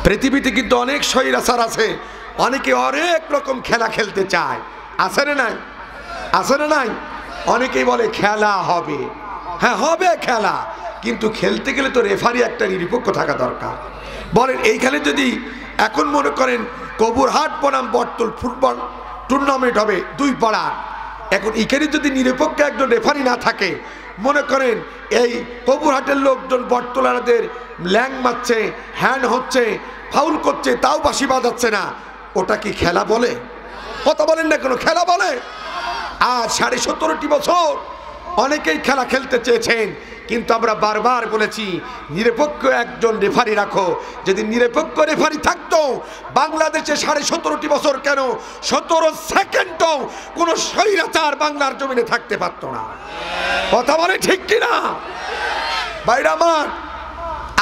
পৃথিবীতে কিন্তু অনেক স্বৈরাচার আছে, অনেকে অনেক রকম খেলা খেলতে চায়, আছে না নাই? আছে না নাই? অনেকেই বলে খেলা হবে, হ্যাঁ হবে খেলা, কিন্তু খেলতে গেলে তো রেফারি একটা নিরপেক্ষ থাকা দরকার। বলেন এইখানে যদি এখন মনে করেন কবুরহাট বনাম বটতল ফুটবল টুর্নামেন্ট হবে 2 পাড়ার, এখন এখানে যদি নিরপেক্ষ একজন রেফারি না থাকে, মনে করেন এই কবুরহাটের লোকজন বটতলাদের ল্যাং মারছে, হ্যান্ড হচ্ছে, ফাউল করছে, তাও বাঁশি বাজাচ্ছে না, ওটা কি খেলা বলে? কথা বলেন না কেন, খেলা বলে? আর 17.5 বছর অনেকেই খেলা খেলতে চেয়েছেন, কিন্তু আমরা বারবার বলেছি নিরপেক্ষ একজন রেফারি রাখো। যদি নিরপেক্ষ রেফারি থাকতো, বাংলাদেশে 17.5 বছর কেন 17 সেকেন্ডও কোন স্বৈরাচার বাংলার জমিনে থাকতে পারতো না। কথা বলে ঠিক কিনা? ভাইরা আমার,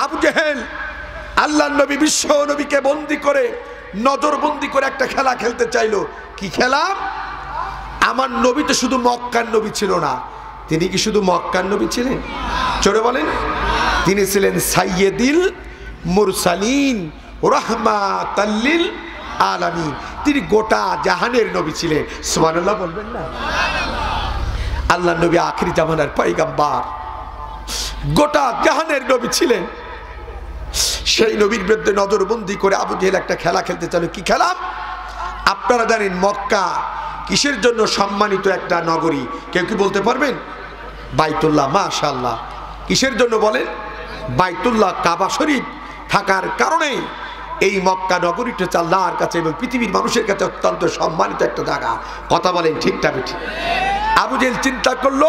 আবু জেহেল আল্লাহর নবী বিশ্ব নবীকে বন্দি করে, নজরবন্দি করে একটা খেলা খেলতে চাইলো। কি খেলা? আমার নবী তো শুধু মক্কার নবী ছিল না, তিনি কি শুধু মক্কার নবী ছিলেন? চলে বলেন, তিনি ছিলেন সাইয়্যিদুল মুরসালিন রাহমাতাল লিল আলামিন, তিনি গোটা জাহানের নবী ছিলেন। সুবহানাল্লাহ বলবেন না? আল্লাহর নবী আখিরি জামানার পয়গম্বর, গোটা জাহানের নবী ছিলেন। সেই নবীর বিরুদ্ধে নজরবন্দি করে আবু জেহেল একটা খেলা খেলতে চাইল। কি খেলা? আপনারা জানেন মক্কা কিসের জন্য সম্মানিত একটা নগরী? কেউ কি বলতে পারবেন? বাইতুল্লাহ। মাশাআল্লাহ। কিসের জন্য বলেন? বাইতুল্লাহ, কাবা শরীফ থাকার কারণে এই মক্কা নগরীটা হচ্ছে আল্লাহর কাছে এবং পৃথিবীর মানুষের কাছে অত্যন্ত সম্মানিত একটা জায়গা। কথা বলেন ঠিকটা বেঠিক? আবু জেহেল চিন্তা করল,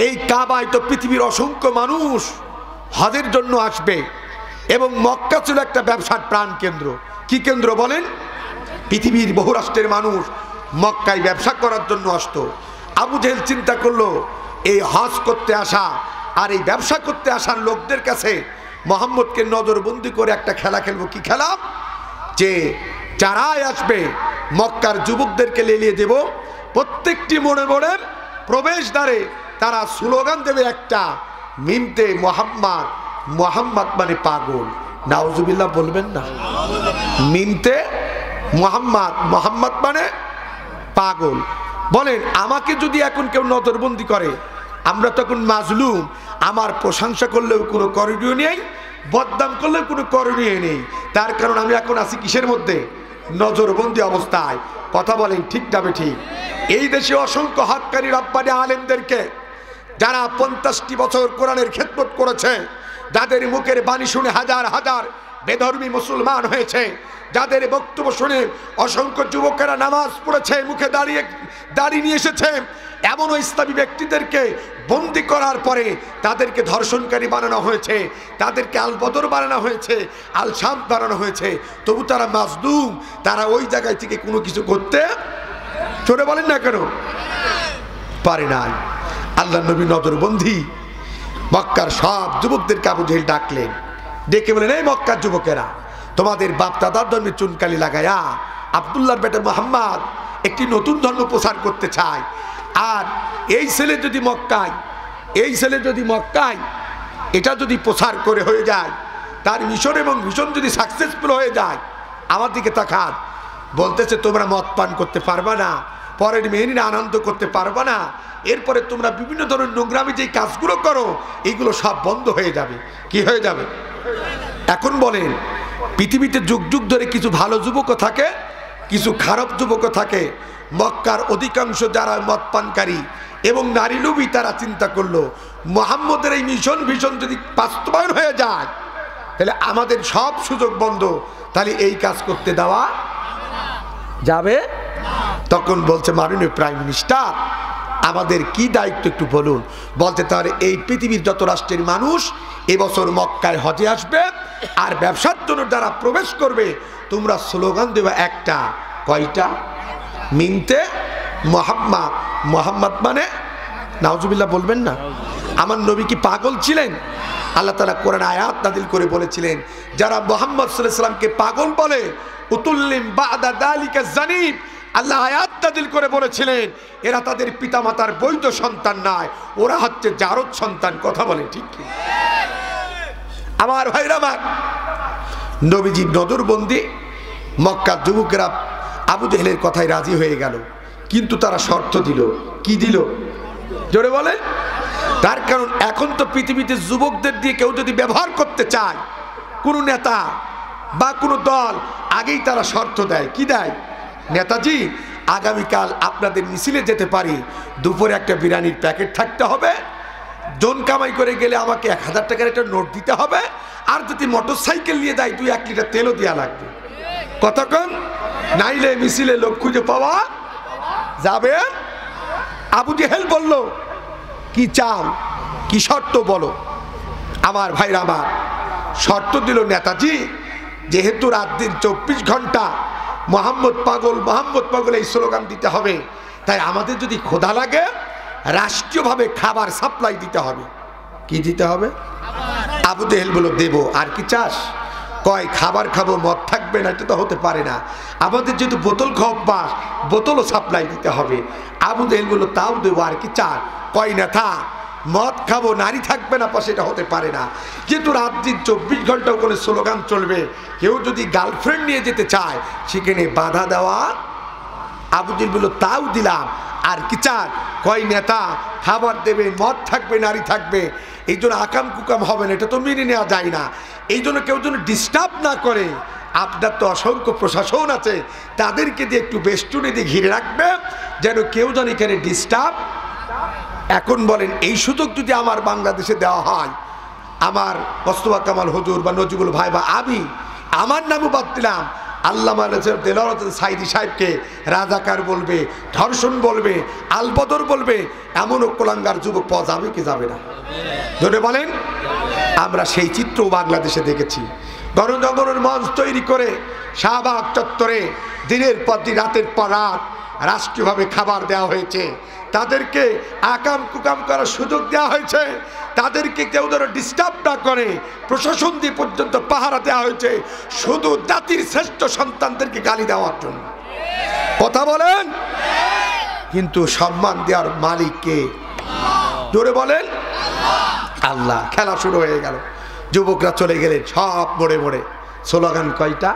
এই কাবায় তো পৃথিবীর অসংখ্য মানুষ হজের জন্য আসবে, এবং মক্কা ছিল একটা ব্যবসার প্রাণ কেন্দ্র। কি কেন্দ্র বলেন? পৃথিবীর বহু রাষ্ট্রের মানুষ মক্কায় ব্যবসা করার জন্য আসতো। আবু জেহেল চিন্তা করলো, এই হজ করতে আসা আর এই ব্যবসা করতে আসার লোকদের কাছে মোহাম্মদকে নজরবন্দি করে একটা খেলা খেলবো। কি খেলা? যে যারাই আসবে মক্কার যুবকদেরকে লেলিয়ে দেব, প্রত্যেকটি মোড়ে মোড়ে প্রবেশদ্বারে তারা স্লোগান দেবে একটা, মিনতে মোহাম্মদ, মোহাম্মদ মানে পাগল। নাউজুবিল্লাহ বলবেন না? মিনতে মোহাম্মদ, মোহাম্মদ মানে পাগল। বলেন, আমাকে যদি এখন কেউ নজরবন্দি করে, আমরা তখন মাজলুম, আমার প্রশংসা করলেও কোনো করণীয় নেই, বদনাম করলেও কোনো করণীয় নেই। তার কারণ আমি এখন আছি কিসের মধ্যে? নজরবন্দি অবস্থায়। কথা বলেন ঠিক না বেঠিক? এই দেশে অসংখ্য হক্কানি রব্বানি আলেমদেরকে, যারা 50টি বছর কোরআনের খেদমত করেছে, যাদের মুখের বাণী শুনে হাজার হাজার বেধর্মী মুসলমান হয়েছে, যাদের বক্তব্য শুনে অসংখ্য যুবকেরা নামাজ পড়েছে, মুখে দাড়ি নিয়ে এসেছে, এমন ইসলামী ব্যক্তিদেরকে বন্দি করার পরে তাদেরকে ধর্ষণকারী বানানো হয়েছে, তাদেরকে আল বদর বানানো হয়েছে, আল শাম বানানো হয়েছে, তবু তারা মাজলুম, তারা ওই জায়গায় থেকে কোনো কিছু করতে চলে বলেন না কেন পারে না। আল্লাহ নবী নজরবন্দি মক্কার সব যুবকদেরকে আবু জেহেল ডাকলেন, ডেকে বলেন, এই মক্কার যুবকেরা, তোমাদের বাপ দাদার ধর্মে চুনকালি লাগায়া আব্দুল্লাহর বেটা মোহাম্মদ একটি নতুন ধর্ম প্রচার করতে চায়, আর এই ছেলে যদি মক্কায় এটা যদি প্রচার করে হয়ে যায়, তার মিশন এবং মিশন যদি সাকসেসফুল হয়ে যায়, আমার দিকে তাকান, বলতেছে তোমরা মদ পান করতে পারবা না, পরের মেয়েরা আনন্দ করতে পারবা না, এরপরে তোমরা বিভিন্ন ধরনের নোংরামি যে কাজগুলো করো, এইগুলো সব বন্ধ হয়ে যাবে। কি হয়ে যাবে? এখন বলেন, পৃথিবীতে যুগ যুগ ধরে কিছু ভালো যুবকও থাকে, কিছু খারাপ যুবকও থাকে। মক্কার অধিকাংশ যারা মদ পানকারী এবং নারী লোভী, তারা চিন্তা করলো, মুহাম্মদের এই মিশন ভিশন যদি বাস্তবায়ন হয়ে যায়, তাহলে আমাদের সব সুযোগ বন্ধ, তাহলে এই কাজ করতে দেওয়া যাবে। তখন বলছে, মাননীয় প্রাইম মিনিস্টার, আমাদের কি দায়িত্ব একটু বলুন। বলতে, তাহলে এই পৃথিবীর যত রাষ্ট্রের মানুষ এবছর মক্কায় হজে আসবে, আর ব্যবসার জন্য যারা প্রবেশ করবে, তোমরা স্লোগান দেবে একটা। কয়টা? মিনতে মোহাম্মদ, মোহাম্মদ মানে নাউজুবিল্লাহ বলবেন না? আমার নবী কি পাগল ছিলেন? আল্লাহ তাআলা কোরআন আয়াত নাযিল করে বলেছিলেন, যারা মুহাম্মদ সাল্লাল্লাহু আলাইহি সাল্লামকে পাগল বলে, উতুল্লিম বাদা যালিকা জানিব, আল্লাহ আয়াত নাযিল করে বলেছিলেন, এরা তাদের পিতামাতার বৈধ সন্তান নয়, ওরা হচ্ছে জারদ সন্তান। কথা বলে ঠিক কি? আমার ভাইরা, আমার নবীজি নজরবন্দি, মক্কার যুবকেরা আবু জেহেলের কথায় রাজি হয়ে গেল, কিন্তু তারা শর্ত দিল। কি দিল? জোরে বলে। তার কারণ এখন তো পৃথিবীতে যুবকদের দিয়ে কেউ যদি ব্যবহার করতে চায়, কোনো নেতা বা কোনো দল, আগেই তারা শর্ত দেয়। কি দেয়? নেতাজি, আগামীকাল আপনাদের মিছিলে যেতে পারি, দুপুরে একটা বিরিয়ানির প্যাকেট থাকতে হবে, জন কামাই করে গেলে আমাকে 1000 টাকার একটা নোট দিতে হবে, আর যদি মোটর সাইকেল নিয়ে যায় 2-1 লিটার তেলও দেওয়া লাগবে। কতক্ষণ? নাইলে মিছিলে লোক খুঁজে পাওয়া যাবে। আবু জেহেল বলল, কি চাও, কি শর্ত বলো। আমার ভাইরা আমার, শর্ত দিল নেতাজি, যেহেতু রাত দিন 24 ঘন্টা মোহাম্মদ পাগল মোহাম্মদ পাগল এই স্লোগান দিতে হবে, তাই আমাদের যদি ক্ষুধা লাগে রাষ্ট্রীয়ভাবে খাবার সাপ্লাই দিতে হবে। কি দিতে হবে? আবু জেহেল বলল, দেব। আর কি চাস? কয়, খাবার খাবো, মদ থাকবে না, এটা তো হতে পারে না, আমাদের যেহেতু বোতল খাওয়া অভ্যাস, বোতলও সাপ্লাই দিতে হবে। আবু জেহেল বলল, তাও দেবো। আর কি চাস? কয়, নেতা, মদ খাবো, নারী থাকবে না পাশে, এটা হতে পারে না, যেহেতু রাত দিন 24 ঘন্টা ওখানে স্লোগান চলবে, কেউ যদি গার্লফ্রেন্ড নিয়ে যেতে চায় সেখানে বাধা দেওয়া। আবু জেহেল বলল, তাও দিলাম। আর কি চান? কয়, নেতা, খাবার দেবে, মদ থাকবে, নারী থাকবে, এই জন্য আকাম কুকাম হবে না, এটা তো মেনে নেওয়া যায় না, এই জন্য কেউ যেন ডিস্টার্ব না করে, আপনার তো অসংখ্য প্রশাসন আছে, তাদেরকে দিয়ে একটু বেষ্টনী দিয়ে ঘিরে রাখবে, যেন কেউ যেন এখানে ডিস্টার্ব। এখন বলেন, এই সুযোগ যদি আমার বাংলাদেশে দেওয়া হয়, আমার মোস্তফা কামাল হুজুর বা নজিবুল ভাই বা আমি, আমার নামও বাদ দিলাম, আল্লামা দেলোয়ার হোসেন সাইদি সাহেবকে রাজাকার বলবে, ধর্ষণ বলবে, আলবদর বলবে, এমনও কোলাঙ্গার যুবক পাওয়া যাবে কি যাবে না? ধরে বলেন। আমরা সেই চিত্র বাংলাদেশে দেখেছি। গণজাগরণের মঞ্চ তৈরি করে শাহবাগ চত্বরে দিনের পর দিন, রাতের পর রাত রাষ্ট্রীয়ভাবে খাবার দেওয়া হয়েছে, তাদেরকে আকাম কুকাম করার সুযোগ দেওয়া হয়েছে, তাদেরকে কেউ যেন ডিস্টার্ব না করে প্রশাসন দিয়ে পর্যন্ত পাহারা দেওয়া হয়েছে, শুধু জাতির শ্রেষ্ঠ সন্তানদেরকে গালি দেওয়ার জন্য। কথা বলেন। কিন্তু সম্মান দেওয়ার মালিক কে? জোরে বলেন। আল্লাহ। খেলা শুরু হয়ে গেল, যুবকরা চলে গেলেন সব মোড়ে মোড়ে। স্লোগান কয়টা?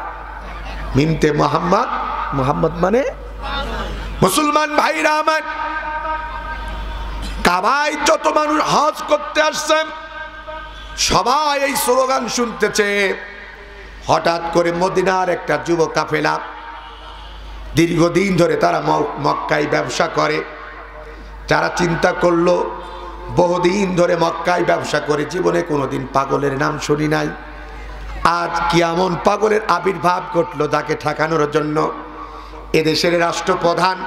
মিনতে মোহাম্মদ, মোহাম্মদ মানে মুসলমান ভাইরা আমার, কাবায় যত মানুষ হজ করতে আসছেন সবাই এই স্লোগান শুনতেছে। হঠাৎ করে মদিনার একটা যুব কাফেলা, দীর্ঘদিন ধরে তারা মক্কায় ব্যবসা করে, যারা চিন্তা করলো বহুদিন ধরে মক্কায় ব্যবসা করে জীবনে কোনোদিন পাগলের নাম শুনি নাই, আজ কি এমন পাগলের আবির্ভাব ঘটলো যাকে ঠেকানোর জন্য এদেশের রাষ্ট্রপ্রধান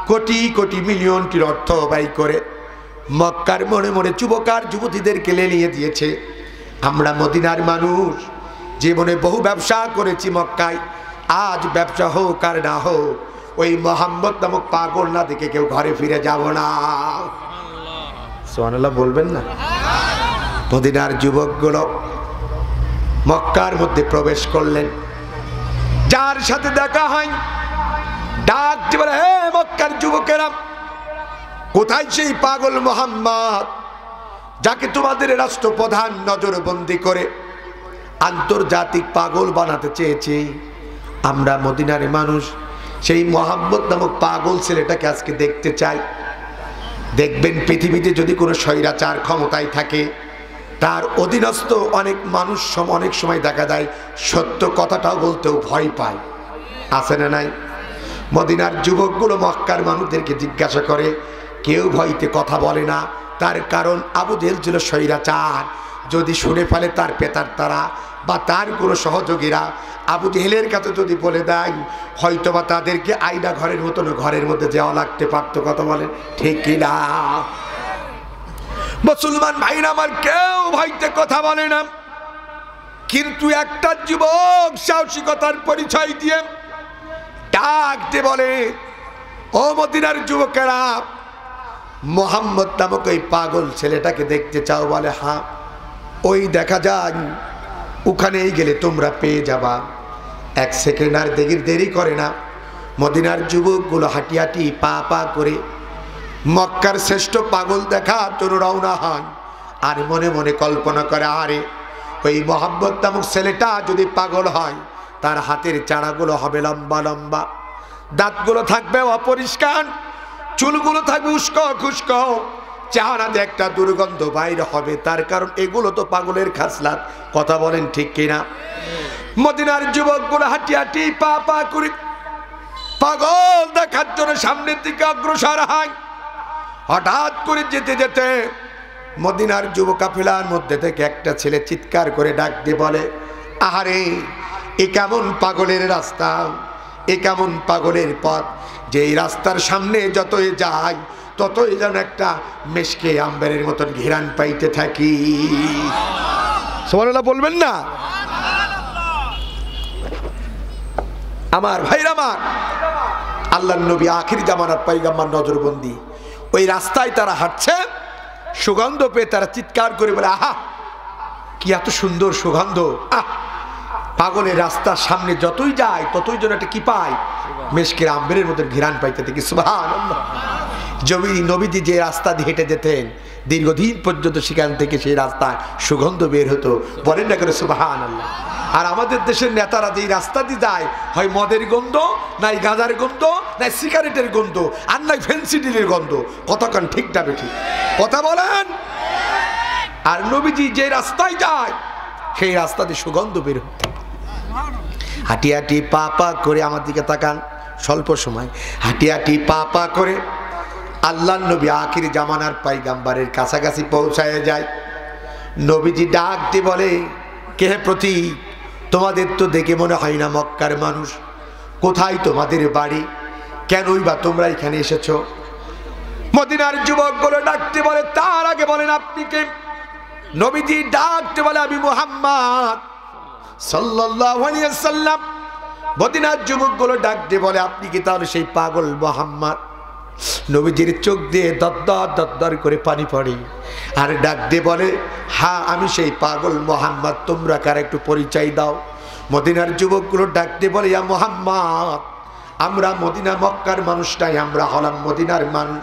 কোটি কোটি মিলিয়নটির অর্থ ব্যয় করে মক্কার মনে মনে যুবকার যুবতীদেরকে লেলিয়ে দিয়েছে। আমরা মদিনার মানুষ, জীবনে বহু ব্যবসা করেছি মক্কায়, আজ ব্যবসা হোক আর না হোক ওই মোহাম্মদ নামক পাগল না দেখে কেউ ঘরে ফিরে যাব না। সুবহানাল্লাহ বলবেন না? মদিনার যুবকগুলো মক্কার মধ্যে প্রবেশ করলেন, যার সাথে দেখা হয় ডাক দিয়ে বলে, হে মক্কার যুবকেরা, কোথায় সেই পাগল মোহাম্মদ যাকে তোমাদের রাষ্ট্রপ্রধান নজরবন্দি করে আন্তর্জাতিক পাগল বানাতে চেয়েছে? আমরা মদিনার মানুষ সেই মোহাম্মদ নামক পাগল ছেলেটাকে আজকে দেখতে চাই। দেখবেন পৃথিবীতে যদি কোনো স্বৈরাচার ক্ষমতায় থাকে, তার অধীনস্থ অনেক মানুষ অনেক সময় দেখা যায় সত্য কথাটাও বলতেও ভয় পায়। আছে না নাই? মদিনার যুবকগুলো মক্কার মানুষদেরকে জিজ্ঞাসা করে, কেউ ভয়তে কথা বলে না। তার কারণ আবু জেহেল ছিল স্বৈরাচার, যদি শুনে ফেলে তার পেতার তারা বা তার কোনো সহযোগীরা আবু জেহেলের কাছে যদি বলে দেয়, হয়তোবা তাদেরকে আয়না ঘরের মতন ঘরের মধ্যে যাওয়া লাগতে পারতো। কথা বলেন ঠিক কিনা? মুসলমান ভাইরা আমার, কেউ ভয়তে কথা বলে না, কিন্তু একটা যুবক সাহসিকতার পরিচয় দিয়ে ডাকতে বলে, ও মদিনার যুবকেরা, মোহাম্মদ নামক ওই পাগল ছেলেটাকে দেখতে চাও? বলে হ্যাঁ। ওই দেখা যায়, ওখানেই গেলে তোমরা পেয়ে যাবা। এক সেকেন্ড আর দেরি করে না, মদিনার যুবকগুলো হাঁটি হাঁটি পা পা করে মক্কার শ্রেষ্ঠ পাগল দেখা জন্য রওনা হন। আর মনে মনে কল্পনা করে, আরে ওই মোহাম্মদ নামক ছেলেটা যদি পাগল হয়, তার হাতের চাড়াগুলো হবে লম্বা লম্বা, দাঁতগুলো থাকবে অপরিষ্কার, চুলগুলো থাকবে উস্কো খুস্কো, চেহারাতে একটা দুর্গন্ধ বাইর হবে। তার কারণ এগুলো তো পাগলের খাসলাত। কথা বলেন ঠিক কিনা? মদিনার যুবকগুলো হাঁটি হাঁটি পা পা করে পাগল দেখার জন্য সামনের দিকে অগ্রসর হয়। হঠাৎ করে যেতে যেতে মদিনার যুব কাফেলার মধ্যে থেকে একটা ছেলে চিৎকার করে ডাক দিয়ে বলে, আহারে, এ কেমন পাগলের রাস্তা, এ কেমন পাগলের পথ, যে এই রাস্তার সামনে যতই যাই ততই যেন একটা মেশকে আম্বারের মতন ঘিরান পাইতে থাকি। সুবহানাল্লাহ বলবেন না? আমার ভাইরা, আমার আল্লাহর নবী আখির জামানার পয়গম্বর নজরবন্দি, ওই রাস্তায় তারা হাঁটছে, সুগন্ধ পেয়ে তারা চিৎকার করে বলে, আহা, কি এত সুন্দর সুগন্ধ! আহ, পাগলের রাস্তার সামনে যতই যায় ততই যেন একটা কি পায়, মেশকের আম্বারের মতন ঘিরান পাইতে থাকি। সুবহানাল্লাহ। নবীজি যে রাস্তা দিয়ে হেঁটে যেতেন, দীর্ঘদিন পর্যন্ত সেখান থেকে সেই রাস্তায় সুগন্ধ বের হতো। বলেন না করে সুবহানাল্লাহ। আর আমাদের দেশের নেতারা যেই রাস্তা দিয়ে যায়, হয় মদের গন্ধ, নাই গাঁজার গন্ধ, নাই সিগারেটের গন্ধ, আর নাই ফেন্সিডিলের গন্ধ। কতক্ষণ ঠিক না বেঠিক? কথা বলেন। আর নবীজি যে রাস্তায় যায় সেই রাস্তা দিয়ে সুগন্ধ বের হতো। হাঁটি হাঁটি পা পা করে, আমার দিকে তাকান, স্বল্প সময়, হাঁটি হাঁটি পা পা করে আল্লাহর নবী আখির জামানার পয়গম্বরের কাছাকাছি পৌঁছায় যায়। নবীজি ডাক দিয়ে বলে, কে প্রতীক, তোমাদের তো দেখে মনে হয় না মক্কার মানুষ, কোথায় তোমাদের বাড়ি, কেনই বা তোমরা এখানে এসেছো? মদিনার যুবকগুলো ডাকতে বলে, তার আগে বলেন আপনি কে? নবীজি ডাকতে বলে, আমি মুহাম্মদ সাল্লাল্লাহু আলাইহি ওয়াসাল্লাম। মদিনার যুবকগুলো ডাকতে বলে, আপনি কি তাহলে সেই পাগল মুহাম্মদ? নবীজির চোখ দিয়ে দরদর দরদর করে পানি পড়ে, আর ডাক দিয়ে বলে, হ্যাঁ আমি সেই পাগল মুহাম্মদ, তোমরা কার একটু পরিচয় দাও। মদিনার যুবকগুলো ডাক দিয়ে বলে, ইয়া মুহাম্মদ, আমরা মদিনা মক্কার মানুষ নাই, আমরা হলাম মদিনার মানুষ।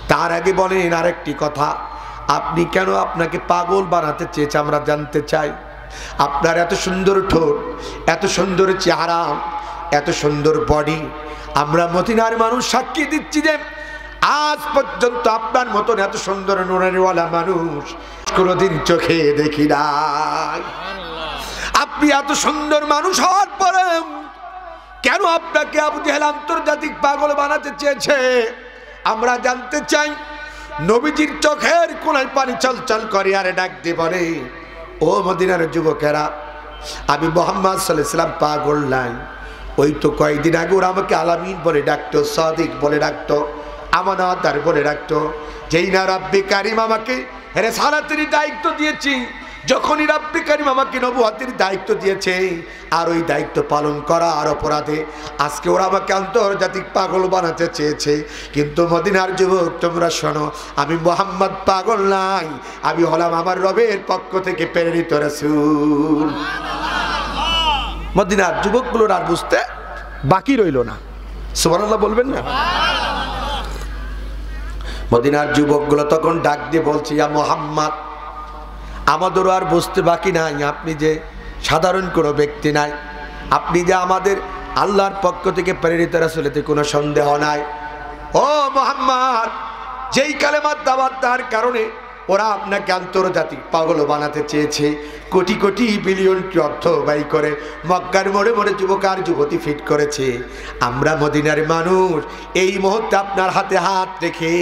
তার আগে বলেন আরেকটি কথা, আপনি কেন আপনাকে পাগল বানাতে চেয়েছে আমরা জানতে চাই। আপনার এত সুন্দর ঠোঁট, এত সুন্দর চেহারা, এত সুন্দর বডি, আমরা মদিনার মানুষ সাক্ষী দিচ্ছি যে আজ পর্যন্ত আপনার মতন এত সুন্দর নুরানিওয়ালা মানুষ কোনোদিন চোখে দেখি নাই। আপনি এত সুন্দর মানুষ হওয়ার পরে কেন আপনাকে আবু জেহেল আন্তর্জাতিক পাগল বানাতে চেয়েছে আমরা জানতে চাই। নবীজির চোখের কোনায় পানি চলচল করে, আর ডাক দিয়ে বলে, ও মদিনার যুবকেরা, আমি মুহাম্মদ সাল্লাল্লাহু আলাইহি ওয়াসাল্লাম পাগল নাই। ওই তো কয়েকদিন আগে ওরা আমাকে আলামিন বলে ডাকতো, সাদিক বলে ডাকতো, আমানতদার বলে ডাকতো। যেই না রাব্বি কারিম আমাকে রিসালাতের দায়িত্ব দিয়েছি, যখনই রাব্বি কারিম আমাকে নবুয়তের দায়িত্ব দিয়েছে, আর ওই দায়িত্ব পালন করা আর অপরাধে আজকে ওরা আমাকে আন্তর্জাতিক পাগল বানাতে চেয়েছে। কিন্তু মদিনার যুবক তোমরা শোনো, আমি মুহাম্মদ পাগল নাই, আমি হলাম আমার রবের পক্ষ থেকে প্রেরিত রাসূল। মদিনার যুবকগুলোর আর বুঝতে বাকি রইল না। সুবহানাল্লাহ বলবেন না? মদিনার যুবকগুলো তখন ডাক দিয়ে বলছে, ইয়া মুহাম্মদ, আমাদেরও আর বুঝতে বাকি নাই, আপনি যে সাধারণ কোনো ব্যক্তি নাই, আপনি যে আমাদের আল্লাহর পক্ষ থেকে প্রেরিত রাসূল, এতে কোনো সন্দেহ নাই। ও মুহাম্মদ, যেই কালেমার দাওয়াত দেওয়ার কারণে ওরা আপনাকে আন্তর্জাতিক পাগল বানাতে চেয়েছে, কোটি কোটি বিলিয়ন অর্থ ব্যয় করে মক্কার মোড়ে মোড়ে যুবক আর যুবতী ফিট করেছে, আমরা মদিনার মানুষ এই মুহূর্তে আপনার হাতে হাত রেখে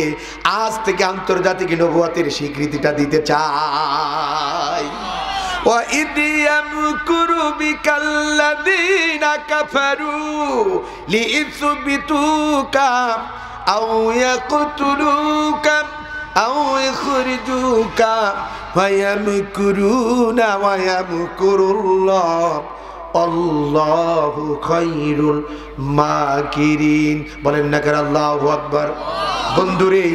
আজ থেকে আন্তর্জাতিক নবুয়তের স্বীকৃতিটা দিতে চাই। وَإِذْ يَمْكُرُ بِكَ الَّذِينَ كَفَرُوا لِيُثْبِتُوكَ أَوْ يَقْتُلُوكَ أَوْ يُخْرِجُوكَ وَيَمْكُرُونَ وَيَمْكُرُ اللَّهُ والله خير الماكرين। বলেন না কার আল্লাহু আকবার। বন্ধুরে,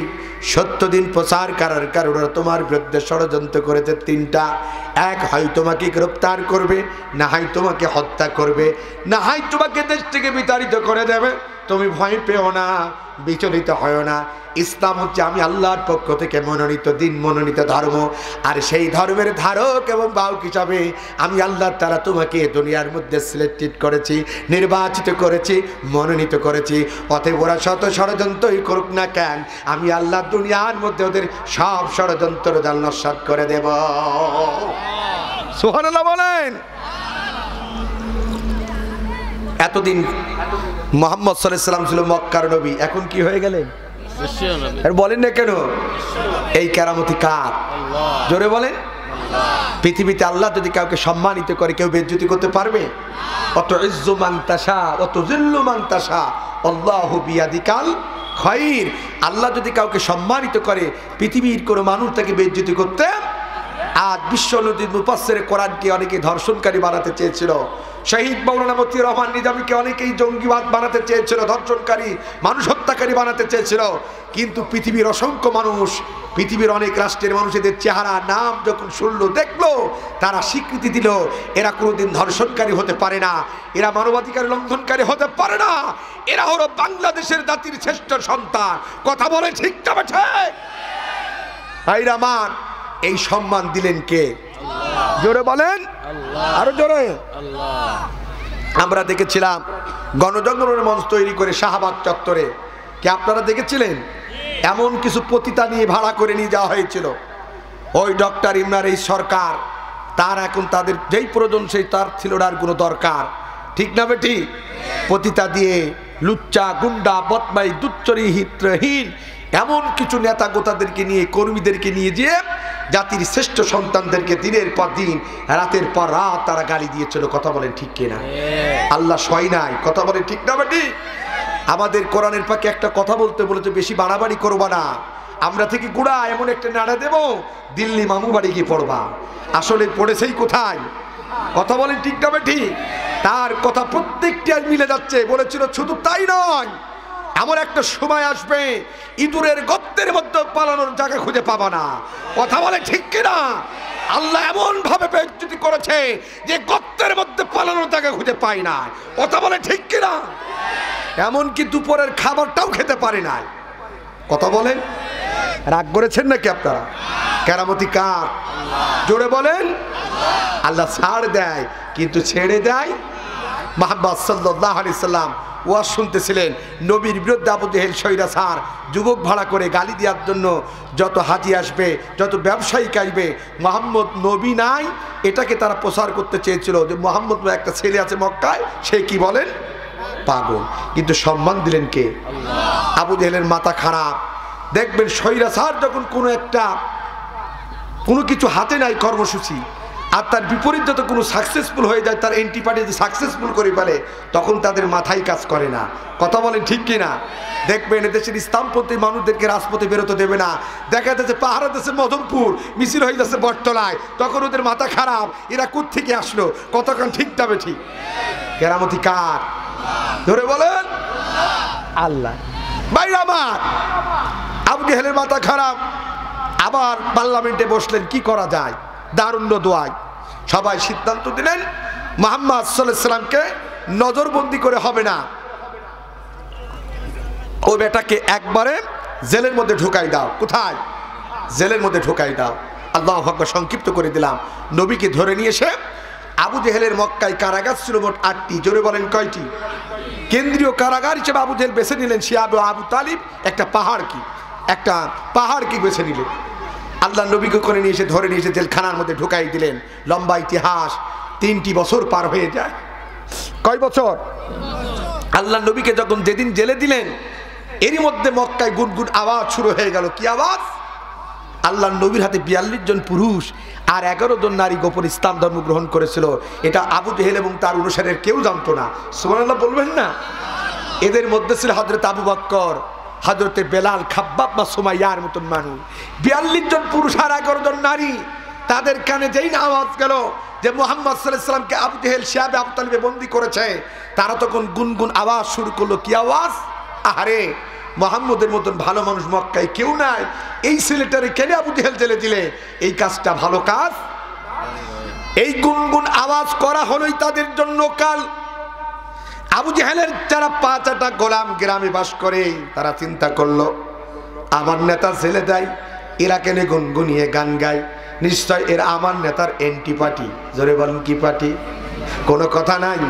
70 দিন প্রচার করার কারণে তোমার বিরুদ্ধে ষড়যন্ত্র করেছে তিনটা। এক, হয় তোমাকে গ্রেফতার করবে, না হয় তোমাকে হত্যা করবে, না হয় তোমাকে দেশ থেকে বিতাড়িত করে দেবে। তুমি ভয় পেও না, বিচলিত হয় না। ইসলাম হচ্ছে আমি আল্লাহর পক্ষ থেকে মনোনীত দিন, মনোনীত ধর্ম। আর সেই ধর্মের ধারক এবং বাহক হিসাবে আমি আল্লাহ তাআলা তোমাকে দুনিয়ার মধ্যে সিলেক্টেড করেছি, নির্বাচিত করেছি, মনোনীত করেছি। অতএব ওরা শত ষড়যন্ত্রই করুক না কেন, আমি আল্লাহ দুনিয়ার মধ্যে ওদের সব ষড়যন্ত্র জাল নস্যাৎ করে দেব। সুবহানাল্লাহ বলেন। এতদিন মুহাম্মদ সাল্লাল্লাহু আলাইহি সাল্লাম ছিল মক্কার নবী, এখন কি হয়ে গেলেন? আর বলেন না কেন? এই কেরামতি কার? জোরে বলেন। পৃথিবীতে আল্লাহ যদি কাউকে সম্মানিত করে, কেউ বেইজ্জতি করতে পারবে? অত ইজ্জু মান তাশা অত জিল্লু মান তাশা আল্লাহু বিয়াদিকাল খায়র। আল্লাহ যদি কাউকে সম্মানিত করে, পৃথিবীর কোনো মানুষ তাকে বেইজ্জতি করতে। আজ বিশ্ব নদীর মুফাসসিরে কোরআনকে অনেকে ধর্ষণকারী বানাতে চেয়েছিল, শহীদ মাওলানা মতিউর রহমান নিজামীকে অনেকেই জঙ্গিবাদ বানাতে চেয়েছিল, ধর্ষণকারী, মানুষ হত্যাকারী বানাতে চেয়েছিল। কিন্তু পৃথিবীর অসংখ্য মানুষ, পৃথিবীর অনেক রাষ্ট্রের মানুষদের চেহারা নাম যখন শুনলো, দেখলো, তারা স্বীকৃতি দিল এরা কোনোদিন ধর্ষণকারী হতে পারে না, এরা মানবাধিকার লঙ্ঘনকারী হতে পারে না, এরা হলো বাংলাদেশের জাতির শ্রেষ্ঠ সন্তান। কথা বলে ঠিক না ঠিক? ভাইরা আমার, এই সম্মান দিলেন কে? জোরে বলেন। আরো জোরে। আমরা দেখেছিলাম গণজাগরণের মঞ্চ তৈরি করে শাহবাগ চত্বরে, কি আপনারা দেখেছিলেন? এমন কিছু পতিতা নিয়ে ভাড়া করে নিয়ে যাওয়া হয়েছিল। ওই ডক্টর ইমরান এই সরকার, তার এখন তাদের যেই প্রয়োজন সেই তার ছিল না আর কোনো দরকার, ঠিক না বেটি? পতিতা দিয়ে লুচ্চা, গুন্ডা, বদমাই, দুচ্চরিত্রহীন এমন কিছু নেতা গোতাদেরকে নিয়ে, কর্মীদেরকে নিয়ে যে জাতির শ্রেষ্ঠ সন্তানদেরকে দিনের পর দিন, রাতের পর রাত তারা গালি দিয়েছিল। কথা বলেন ঠিক কিনা? আল্লাহ সয় নাই। কথা বলেন ঠিক না বেটি? আমাদের কোরআনের পাকে একটা কথা বলতে বলেছে, বেশি বাড়াবাড়ি করবা না, আমরা থেকে গুড়া এমন একটা নাড়া দেব, দিল্লি মামু বাড়ি গিয়ে পড়বা। আসলে পড়েছেই কোথায়? কথা বলেন ঠিক না বেটি? তার কথা প্রত্যেকটি আজ মিলে যাচ্ছে। বলেছিল শুধু তাই নয়, এমন একটা সময় আসবে ইঁদুরের গর্তের মধ্যে পালানোর জায়গা খুঁজে পাবা না। কথা বলে ঠিক কিনা? আল্লাহ এমন ভাবে বেইজ্জতি করেছে যে গর্তের মধ্যে পালানোর জায়গা খুঁজে পায় না। কথা বলে ঠিক কিনা? এমনকি দুপুরের খাবারটাও খেতে পারে না। কথা বলেন। রাগ করেছেন নাকি আপনারা? কেরামতি কার? জোরে বলেন। আল্লাহ ছাড় দেয়, কিন্তু ছেড়ে দেয়। মুহাম্মদ সাল্লাল্লাহু আলাইহি সাল্লাম ওয়াজ শুনতেছিলেন, নবীর বিরুদ্ধে আবু জেহেল সৈরাচার যুবক ভাড়া করে গালি দেওয়ার জন্য যত হাজি আসবে, যত ব্যবসায়িক আসবে, মুহাম্মদ নবী নাই এটাকে তারা প্রচার করতে চেয়েছিল যে মুহাম্মদ একটা ছেলে আছে মক্কায়, সে কি বলেন পাগল। কিন্তু সম্মান দিলেন কে? আবু জেহেলের মাথা খারাপ। দেখবেন সৈরাচার যখন কোনো কিছু হাতে নাই কর্মসূচি, আর তার বিপরীত যত কোনো সাকসেসফুল হয়ে যায়, তার এন্টি পার্টি যদি সাকসেসফুল করে ফেলে, তখন তাদের মাথায় কাজ করে না। কথা বলেন ঠিক কিনা? দেখবেন এদেশের ইসলামপন্থী মানুষদেরকে রাজপথে বেরোতে দেবে না। দেখা যাচ্ছে পাহাড়া দেশে মদনপুর মিছিল হয়ে যাচ্ছে বটতলায়, তখন ওদের মাথা খারাপ, এরা কোত্থেকে আসলো? কতক্ষণ ঠিক যাবে? ঠিক। কেরামতি কার? ধরে বলেন আল্লাহ। ভাইরা আমার, আবু জেহেলের মাথা খারাপ, আবার পার্লামেন্টে বসলেন, কি করা যায়? দারুণ্য দোয়ায় সবাই সিদ্ধান্ত দিলেন মুহাম্মদ সাল্লাল্লাহু আলাইহি সাল্লামকে নজরবন্দি করে হবে না, ওই বেটাকে একবারে জেলের মধ্যে ঢুকাই দাও। কোথায়? জেলের মধ্যে ঢুকাই দাও। আল্লাহু আকবার। সংক্ষিপ্ত করে দিলাম। নবীকে ধরে নিয়ে এসে আবু জেহেলের মক্কায় কারাগার ছিল মোট 8টি। জোরে বলেন কয়টি? কেন্দ্রীয় কারাগার হিসেবে আবু জেহেল বেছে নিলেন শিয়াব আবু তালিব একটা পাহাড় কি বেছে নিলেন। আল্লাহ নবীকে করে নিয়ে এসে ধরে নিয়ে এসে জেলখানার মধ্যে ঢুকাই দিলেন। লম্বা ইতিহাস। 3টি বছর পার হয়ে যায়। কয় বছর? আল্লাহ নবীকে যখন যেদিন জেলে দিলেন, এরই মধ্যে মক্কায় গুনগুন আওয়াজ শুরু হয়ে গেল। কি আওয়াজ? আল্লাহ নবীর হাতে 42 জন পুরুষ আর 11 জন নারী গোপন ইসলাম ধর্ম গ্রহণ করেছিল। এটা আবু জেহেল এবং তার অনুসারীর কেউ জানতো না। সুবহানাল্লাহ বলবেন না? এদের মধ্যে ছিল হযরত আবু বকর, হযরতে বেলাল, খাব্বাব বা সুমাইয়ার মতন মানুষ। 42 জন পুরুষ আর 11 জন নারী। তাদের কানে যেই না আওয়াজ গেল যে মুহাম্মদ সাল্লাল্লাহু আলাইহি সাল্লামকে আবু জেহেল শিয়াবে আবু তালিবে বন্দী করেছে, তারা তখন গুনগুন আওয়াজ শুরু করলো। কি আওয়াজ? আহারে, মুহাম্মদের মতন ভালো মানুষ মক্কায় কেউ নাই, এই ছেলেটারে কেন আবু জেহেল জেলে দিলে? এই কাজটা ভালো কাজ। এই গুনগুন আওয়াজ করা হলোই তাদের জন্য কাল। আবু জেহেলের যারা 5টা গোলাম গ্রামে বাস করে তারা চিন্তা করলো, আমার নেতা ছেলে দেয়, এরা কেন গুনগুনিয়ে গান গায়, নিশ্চয় এরা আমার নেতার এন্টি পার্টি। জোরে বলেন কি পার্টি? কোনো কথা নাই।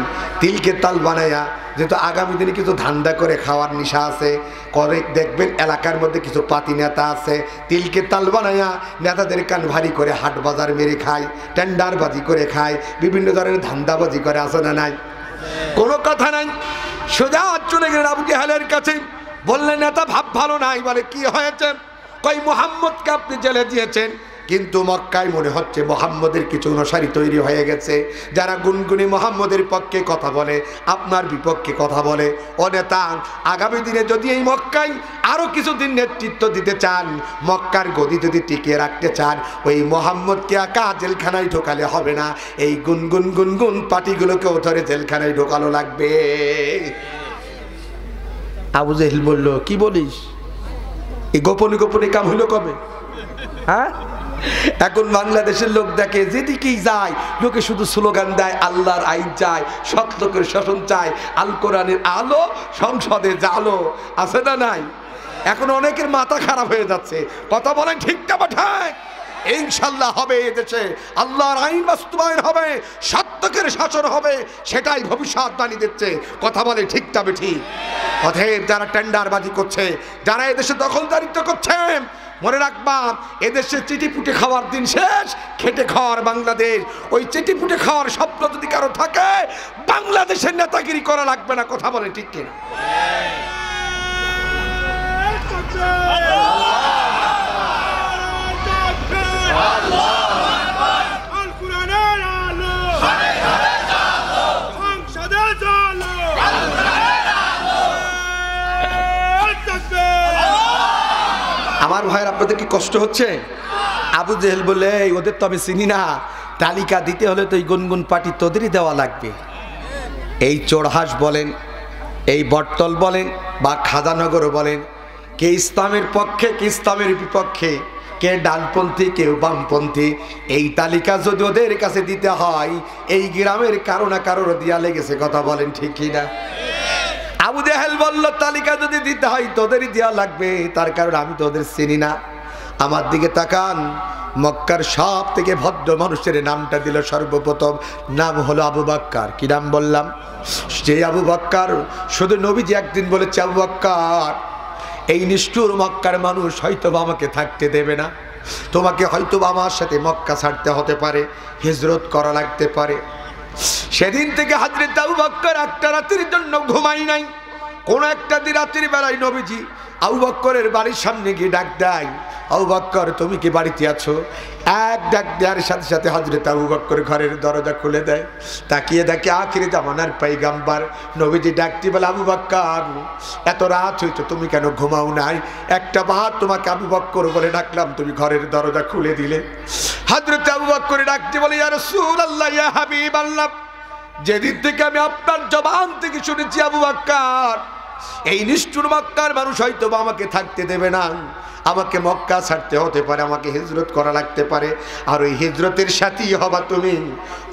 তিলকে তাল বানায়া, যেহেতু আগামী দিনে কিছু ধান্দা করে খাওয়ার নেশা আছে, করে দেখবেন এলাকার মধ্যে কিছু পাতি নেতা আছে, তিলকে তাল বানায়া নেতাদের কান ভারী করে হাট বাজার মেরে খায়, টেন্ডারবাজি করে খায়, বিভিন্ন ধরনের ধান্দাবাজি করে, আছে না নাই? কোনো কথা নাই। সোজা চলে গেলেন আবু জেহেলের কাছে, বললেন নেতা ভাব ভালো নাই। বলে কি হয়েছে? কই মুহাম্মদকে আপনি জেলে দিয়েছেন, কিন্তু মক্কায় মনে হচ্ছে মুহাম্মদের কিছু অনুসারী তৈরি হয়ে গেছে, যারা গুনগুনি মুহাম্মদের পক্ষে কথা বলে, আপনার বিপক্ষে কথা বলে। ও নেতা, আগামী দিনে যদি এই মক্কায় আরো কিছুদিন নেতৃত্ব দিতে চান, মক্কার গদি যদি টিকিয়ে রাখতে চান, ওই মুহাম্মদকে একা জেলখানায় ঢোকালে হবে না, এই গুনগুন গুনগুন পার্টিগুলোকেও ধরে জেলখানায় ঢোকানো লাগবে। আবু জেহেল বলল, কি বলিস? এই গোপনে গোপনে কাম হইল কবে? হ্যাঁ, এখন বাংলাদেশের লোক দেখে যেদিকেই যায় লোকে শুধু স্লোগান দেয়, আল্লাহর আইন চায়, সৎ লোকের শাসন চায়, আল কোরআনের আলো, সংসদে জালো, আছে না নাই? এখন অনেকের মাথা খারাপ হয়ে যাচ্ছে। কথা বলেন ঠিক না ঠিক? ইনশাল্লাহ হবে, এদেশে আল্লাহর আইন বাস্তবায়ন হবে, সত্যকের শাসন হবে, সেটাই ভবিষ্যৎবাণী দিচ্ছে। কথা বলে ঠিক তবে ঠিক। অতএব যারা টেন্ডারবাজি করছে, যারা এদেশে দখলদারিত্ব করছে, মনে রাখবা এদেশে চিটিপুটি খাওয়ার দিন শেষ, খেটে খাওয়ার বাংলাদেশ। ওই চিটিপুটি খাওয়ার স্বপ্ন যদি কারো থাকে, বাংলাদেশের নেতাগিরি করা লাগবে না। কথা বলে ঠিক কিনা? আমার ভাইয়ের, আপনাদের কি কষ্ট হচ্ছে? আবু জেহেল বলে, ওদের তো আমি চিনি না, তালিকা দিতে হলে তো এই গুনগুন পার্টি তোদেরই দেওয়া লাগবে। এই চোরহাস বলেন, এই বটতল বলেন, বা খাজানগর বলেন, কে ইসলামের পক্ষে, কে ইসলামের বিপক্ষে, কে ডানপন্থী, কেউ বামপন্থী, এই তালিকা যদি ওদের কাছে দিতে হয়, এই গ্রামের কারো না কারোর দিয়া লেগেছে। কথা বলেন ঠিক কিনা? আবু জেহেল বলল, তালিকা যদি দিতে হয় তোদেরই দেওয়া লাগবে, তার কারণ আমি তোদের চিনি না। আমার দিকে তাকান, মক্কার সব থেকে ভদ্র মানুষের নামটা দিল সর্বপ্রথম, নাম হলো আবু বকর। কি নাম বললাম? যে আবু বকর, শুধু নবীজি একদিন বলেছে, আবু বকর, এই নিষ্ঠুর মক্কার মানুষ হয়তো আমাকে থাকতে দেবে না, তোমাকে হয়তো আমার সাথে মক্কা ছাড়তে হতে পারে, হিজরত করা লাগতে পারে। সেদিন থেকে হযরত আবু বকর একটা রাতের জন্য ঘুমাই নাই। কোন একটা দিন রাতের বেলায় নবীজি আবু বকরের বাড়ির সামনে গিয়ে ডাক দেয়, আবু বকর তুমি কি বাড়িতে আছো? এক ডাক দেওয়ার সাথে সাথে হযরত আবু বকর ঘরের দরজা খুলে দেয়। তাকিয়ে দেখে আখির জামানার পয়গম্বর নবীজি ডাকতে বলে, আবু বকর এত রাত হইতো, তুমি কেন ঘুমাও নাই? একটা বার তোমাকে আবু বকর বলে ডাকলাম, তুমি ঘরের দরজা খুলে দিলে। হযরত আবু বকর ডাকতে বলে, ইয়া রাসূলুল্লাহ, ইয়া হাবিবাল্লাহ, যেদিন থেকে আমি আপনার জবান থেকে শুনেছি আবু বকর, এই নিষ্ঠুর মক্কার মানুষ হয়তো আমাকে থাকতে দেবে না, আমাকে মক্কা ছাড়তে হতে পারে, আমাকে হিজরত করা লাগতে পারে, আর ওই হিজরতের সাথী হবা তুমি।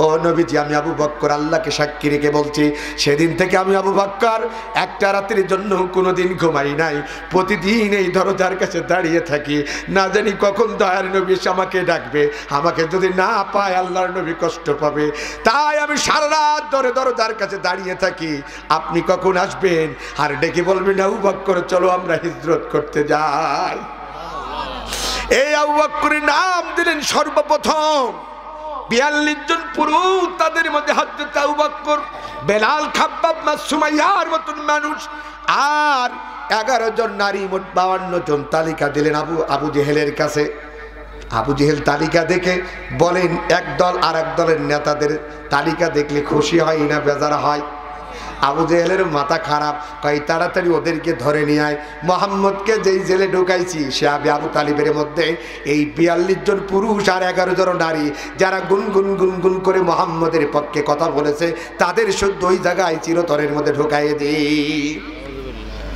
ও নবীজি, আমি আবু বকর আল্লাহকে সাক্ষী রেখে বলছি, সেদিন থেকে আমি আবু বকর একটা রাতের জন্য কোনোদিন ঘুমাই নাই, প্রতিদিন এই দরজার কাছে দাঁড়িয়ে থাকি, না জানি কখন দয়ার নবী এসে আমাকে ডাকবে, আমাকে যদি না পায় আল্লাহর নবী কষ্ট পাবে, তাই আমি সারা রাত ধরে দরজার কাছে দাঁড়িয়ে থাকি, আপনি কখন আসবেন আর ডেকে বলবেন, আবু বকর চলো আমরা হিজরত করতে যাই। এই আবু বকরের নাম দিলেন সর্বপ্রথম 42 জন পুরুষ, তাদের মধ্যে হযরত আবু বকর, বেলাল, খাব্বাব, সুমাইয়ার মতন মানুষ, আর 11 জন নারী, মোট 52 জন তালিকা দিলেন আবু জেহেলের কাছে। আবু জেহেল তালিকা দেখে বলেন, এক দল আর এক দলের নেতাদের তালিকা দেখলে খুশি হয় না বেজার হয়? আবু জেহেলের মাথা খারাপ, কই তাড়াতাড়ি ওদেরকে ধরে নিয়ে আয়, মোহাম্মদকে যেই জেলে ঢুকাইছি সে আবু তালিবের মধ্যে এই 42 জন পুরুষ আর 11 জন নারী, যারা গুনগুন গুনগুন করে মোহাম্মদের পক্ষে কথা বলেছে, তাদের শুদ্ধ ওই জায়গায় চিরতরের মধ্যে ঢুকাইয়ে দিই।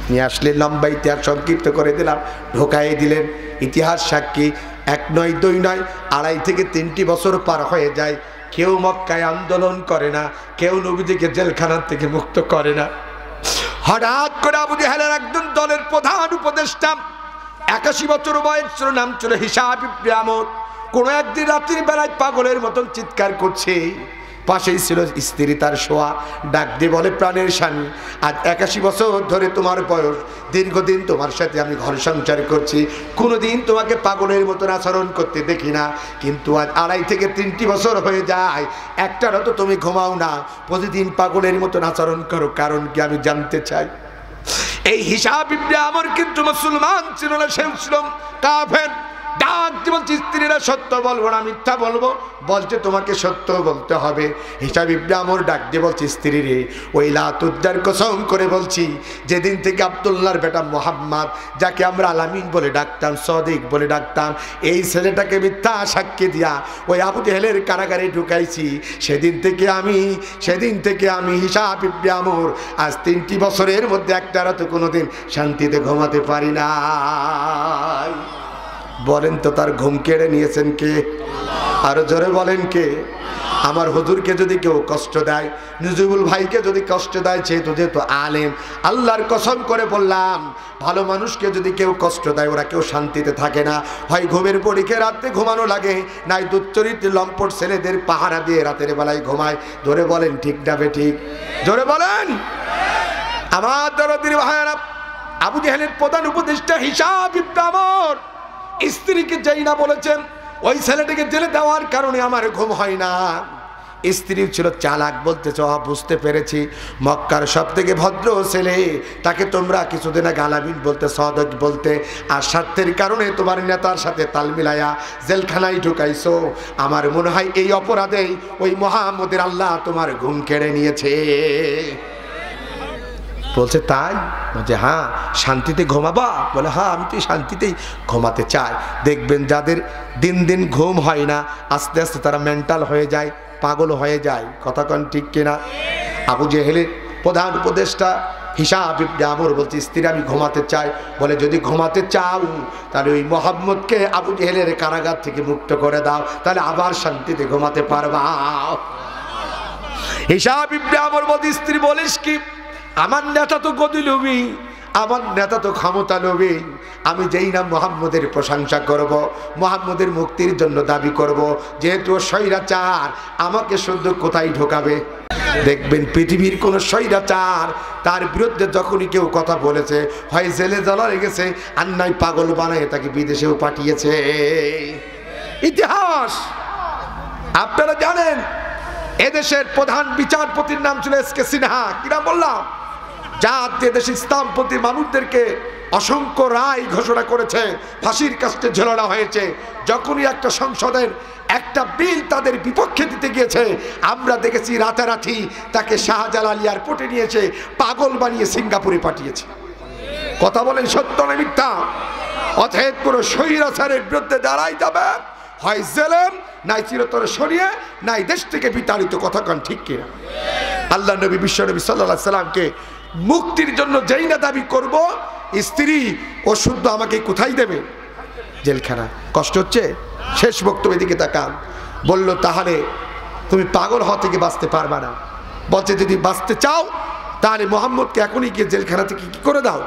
নিয়ে আসলে লম্বা ইতিহাস সংক্ষিপ্ত করে দিলাম, ঢুকাইয়ে দিলেন। ইতিহাস সাক্ষী, 1 নয় 2 নয়, 2.5 থেকে 3টি বছর পার হয়ে যায়। কেউ মক্কায় আন্দোলন করে না, কেউ নবীজিকে জেলখানার থেকে মুক্ত করে না। হঠাৎ করে আবু জেহেলের একজন দলের প্রধান উপদেষ্টা, 81 বছর বয়স ছিল, নাম ছিল হিশাম ইবনে আমর, কোন একদিন রাত্রির বেলায় পাগলের মতন চিৎকার করছে। পাশেই ছিল স্ত্রী তার শোয়া, ডাক দিয়ে বলে, প্রাণের স্বামী, আজ 81 বছর ধরে তোমার বয়স, দীর্ঘদিন তোমার সাথে আমি ঘর সংসার করছি, কোনোদিন তোমাকে পাগলের মতন আচরণ করতে দেখি না, কিন্তু আজ 2.5 থেকে 3টি বছর হয়ে যায়, একটারও তো তুমি ঘুমাও না, প্রতিদিন পাগলের মতন আচরণ করো, কারণ কি আমি জানতে চাই। এই হিশাম ইবনে আমর কিন্তু মুসলমান ছিল না, সে ছিল কাফের। ডাক দিয়ে বলছে, স্ত্রীরা সত্য বলবো না মিথ্যা বলবো? বলছে তোমাকে সত্য বলতে হবে। হিশাম ইবনে আমর ডাক দিয়ে বলছে, স্ত্রী রে, ওই লাতুদ্দার কসম করে বলছি, যেদিন থেকে আব্দুল্লাহর বেটা মোহাম্মদ, যাকে আমরা আলামিন বলে ডাকতাম, সদিক বলে ডাকতাম, এই ছেলেটাকে মিথ্যা সাক্ষী দিয়া ওই আবু জেহেলের কারাগারে ঢুকাইছি, সেদিন থেকে আমি হিশাম ইবনে আমর আজ 3টি বছরের মধ্যে একটা রাত কোনোদিন শান্তিতে ঘুমাতে পারি না। বলেন তো তার ঘুম কেড়ে নিয়েছেন কে? আরো জোরে বলেন কে? আমার হুজুরকে যদি কেউ কষ্ট দেয়, নজরুল ভাইকে যদি কষ্ট দেয়, যেহেতু আলেম, আল্লাহর কসম করে বললাম, ভালো মানুষকে যদি কেউ কষ্ট দেয়, ওরা কেউ শান্তিতে থাকে না। হয় ঘুমের পরীক্ষে রাতে ঘুমানো লাগে, নাই দুশ্চরিত্র লম্পট ছেলেদের পাহারা দিয়ে রাতের বেলায় ঘুমায়। জোরে বলেন ঠিক না বেঠিক? জোরে বলেন। আমার দরদির ভাইয়েরা, আবু জেহেলের প্রধান উপদেষ্টা হিশাম ইবনে আমর স্ত্রীকে যেই না বলেছেন, ওই ছেলেটাকে জেলে দেওয়ার কারণে আমার ঘুম হয় না। স্ত্রী ছিল চালাক, বলতে বুঝতে পেরেছি, মক্কার সব থেকে ভদ্র ছেলে, তাকে তোমরা কিছুদিন আগে আলামিন বলতে, সদক বলতে, আর স্বার্থের কারণে তোমার নেতার সাথে তাল মিলাইয়া জেলখানায় ঢুকাইছো। আমার মনে হয় এই অপরাধেই ওই মুহাম্মদের আল্লাহ তোমার ঘুম কেড়ে নিয়েছে। বলছে তাই? বলছে হ্যাঁ। শান্তিতে ঘুমাবা? বলে হ্যাঁ, আমি তো শান্তিতেই ঘুমাতে চাই। দেখবেন যাদের দিন দিন ঘুম হয় না, আস্তে আস্তে তারা মেন্টাল হয়ে যায়, পাগল হয়ে যায়। কথা কন ঠিক কিনা? আবু জেহেলের প্রধান উপদেষ্টা হিশাম ইবনে আমর বলছে, স্ত্রী আমি ঘুমাতে চাই। বলে যদি ঘুমাতে চাও, তাহলে ওই মোহাম্মদকে আবু জেহেলের কারাগার থেকে মুক্ত করে দাও, তাহলে আবার শান্তিতে ঘুমাতে পারবা। হিশাম ইবনে আমর বলছে, স্ত্রী বলিস কি? আমার নেতা তো গদি লোভী, আমার নেতা তো ক্ষমতা লোভী। আমি যেই না মুহাম্মদের প্রশংসা করব, মুহাম্মদের মুক্তির জন্য দাবি করব, যেহেতু স্বৈরাচার, আমাকে শুদ্ধ কোথায় ঢোকাবে? দেখবেন পৃথিবীর কোন স্বৈরাচার, তার বিরুদ্ধে যখনই কেউ কথা বলেছে, হয় জেলে জ্বালা লেগেছে, আর নাই পাগল বানায় তাকে বিদেশেও পাঠিয়েছে। ইতিহাস আপনারা জানেন। এদেশের প্রধান বিচারপতির নাম ছিল এস কে সিনহা। কিনা বললাম? যার দেশে ইসলামপন্থী মানুষদেরকে অসংখ্য রায় ঘোষণা করেছে, ফাঁসির কাস্টে ঝোলানো হয়েছে। যখনই একটা সংসদের একটা বিল তাদের বিপক্ষে দিতে গিয়েছে, আমরা দেখেছি রাতারাতি তাকে শাহজালাল এয়ারপোর্টে নিয়েছে, পাগল বানিয়ে সিঙ্গাপুরে পাঠিয়েছে। কথা বলেন সত্য না মিথ্যা? অতএব পুরো স্বৈরাচারের বিরুদ্ধে দাঁড়াই যাবে, হয় জেলেম, নাই চিরতরে সরিয়ে, নাই দেশ থেকে বিতাড়িত। কথা কন ঠিক কিনা? আল্লাহ নবী, বিশ্ব নবী সাল্লাল্লাহু আলাইহি সাল্লামকে মুক্তির জন্য যেই না দাবি করব, স্ত্রী ও শুদ্ধ আমাকে কোথায় দেবে? জেলখানা। কষ্ট হচ্ছে? শেষ বক্তব্য দিকে তাকান। বলল তাহলে তুমি পাগল হওয়া থেকে বাঁচতে পারবা না। বলছে যদি বাঁচতে চাও, তাহলে মোহাম্মদকে এখনই গিয়ে জেলখানা থেকে কি করে দাও।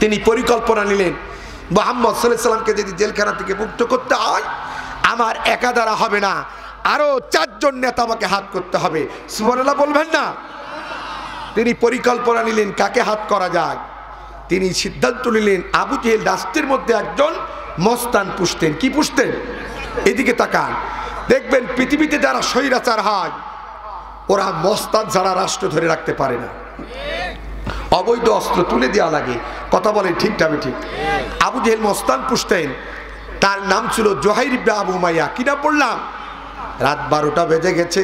তিনি পরিকল্পনা নিলেন, মুহাম্মদ সাল্লাল্লাহু আলাইহি সাল্লামকে যদি জেলখানা থেকে মুক্ত করতে হয়, আমার একা দ্বারা হবে না, আরো 4 জন নেতা আমাকে হাত করতে হবে। সুবহানাল্লাহ বলবেন না? তিনি পরিকল্পনা নিলেন কাকে হাত করা যায়। তিনি সিদ্ধান্ত নিলেন আবু জেহেল রাষ্ট্রের মধ্যে একজন মস্তান পুষতেন। কি পুষতেন? এদিকে তাকান, দেখবেন পৃথিবীতে যারা স্বৈরাচার হয়, ওরা মস্তান ছাড়া রাষ্ট্র ধরে রাখতে পারে না। অবৈধ অস্ত্র তুলে দেওয়া লাগে। কথা বলে ঠিক না ঠিক? আবু জেহেল মস্তান পুষতেন, তার নাম ছিল জুহাইর ইবনে আবু উমাইয়া। কি নাম বললাম? রাত 12টা বেজে গেছে,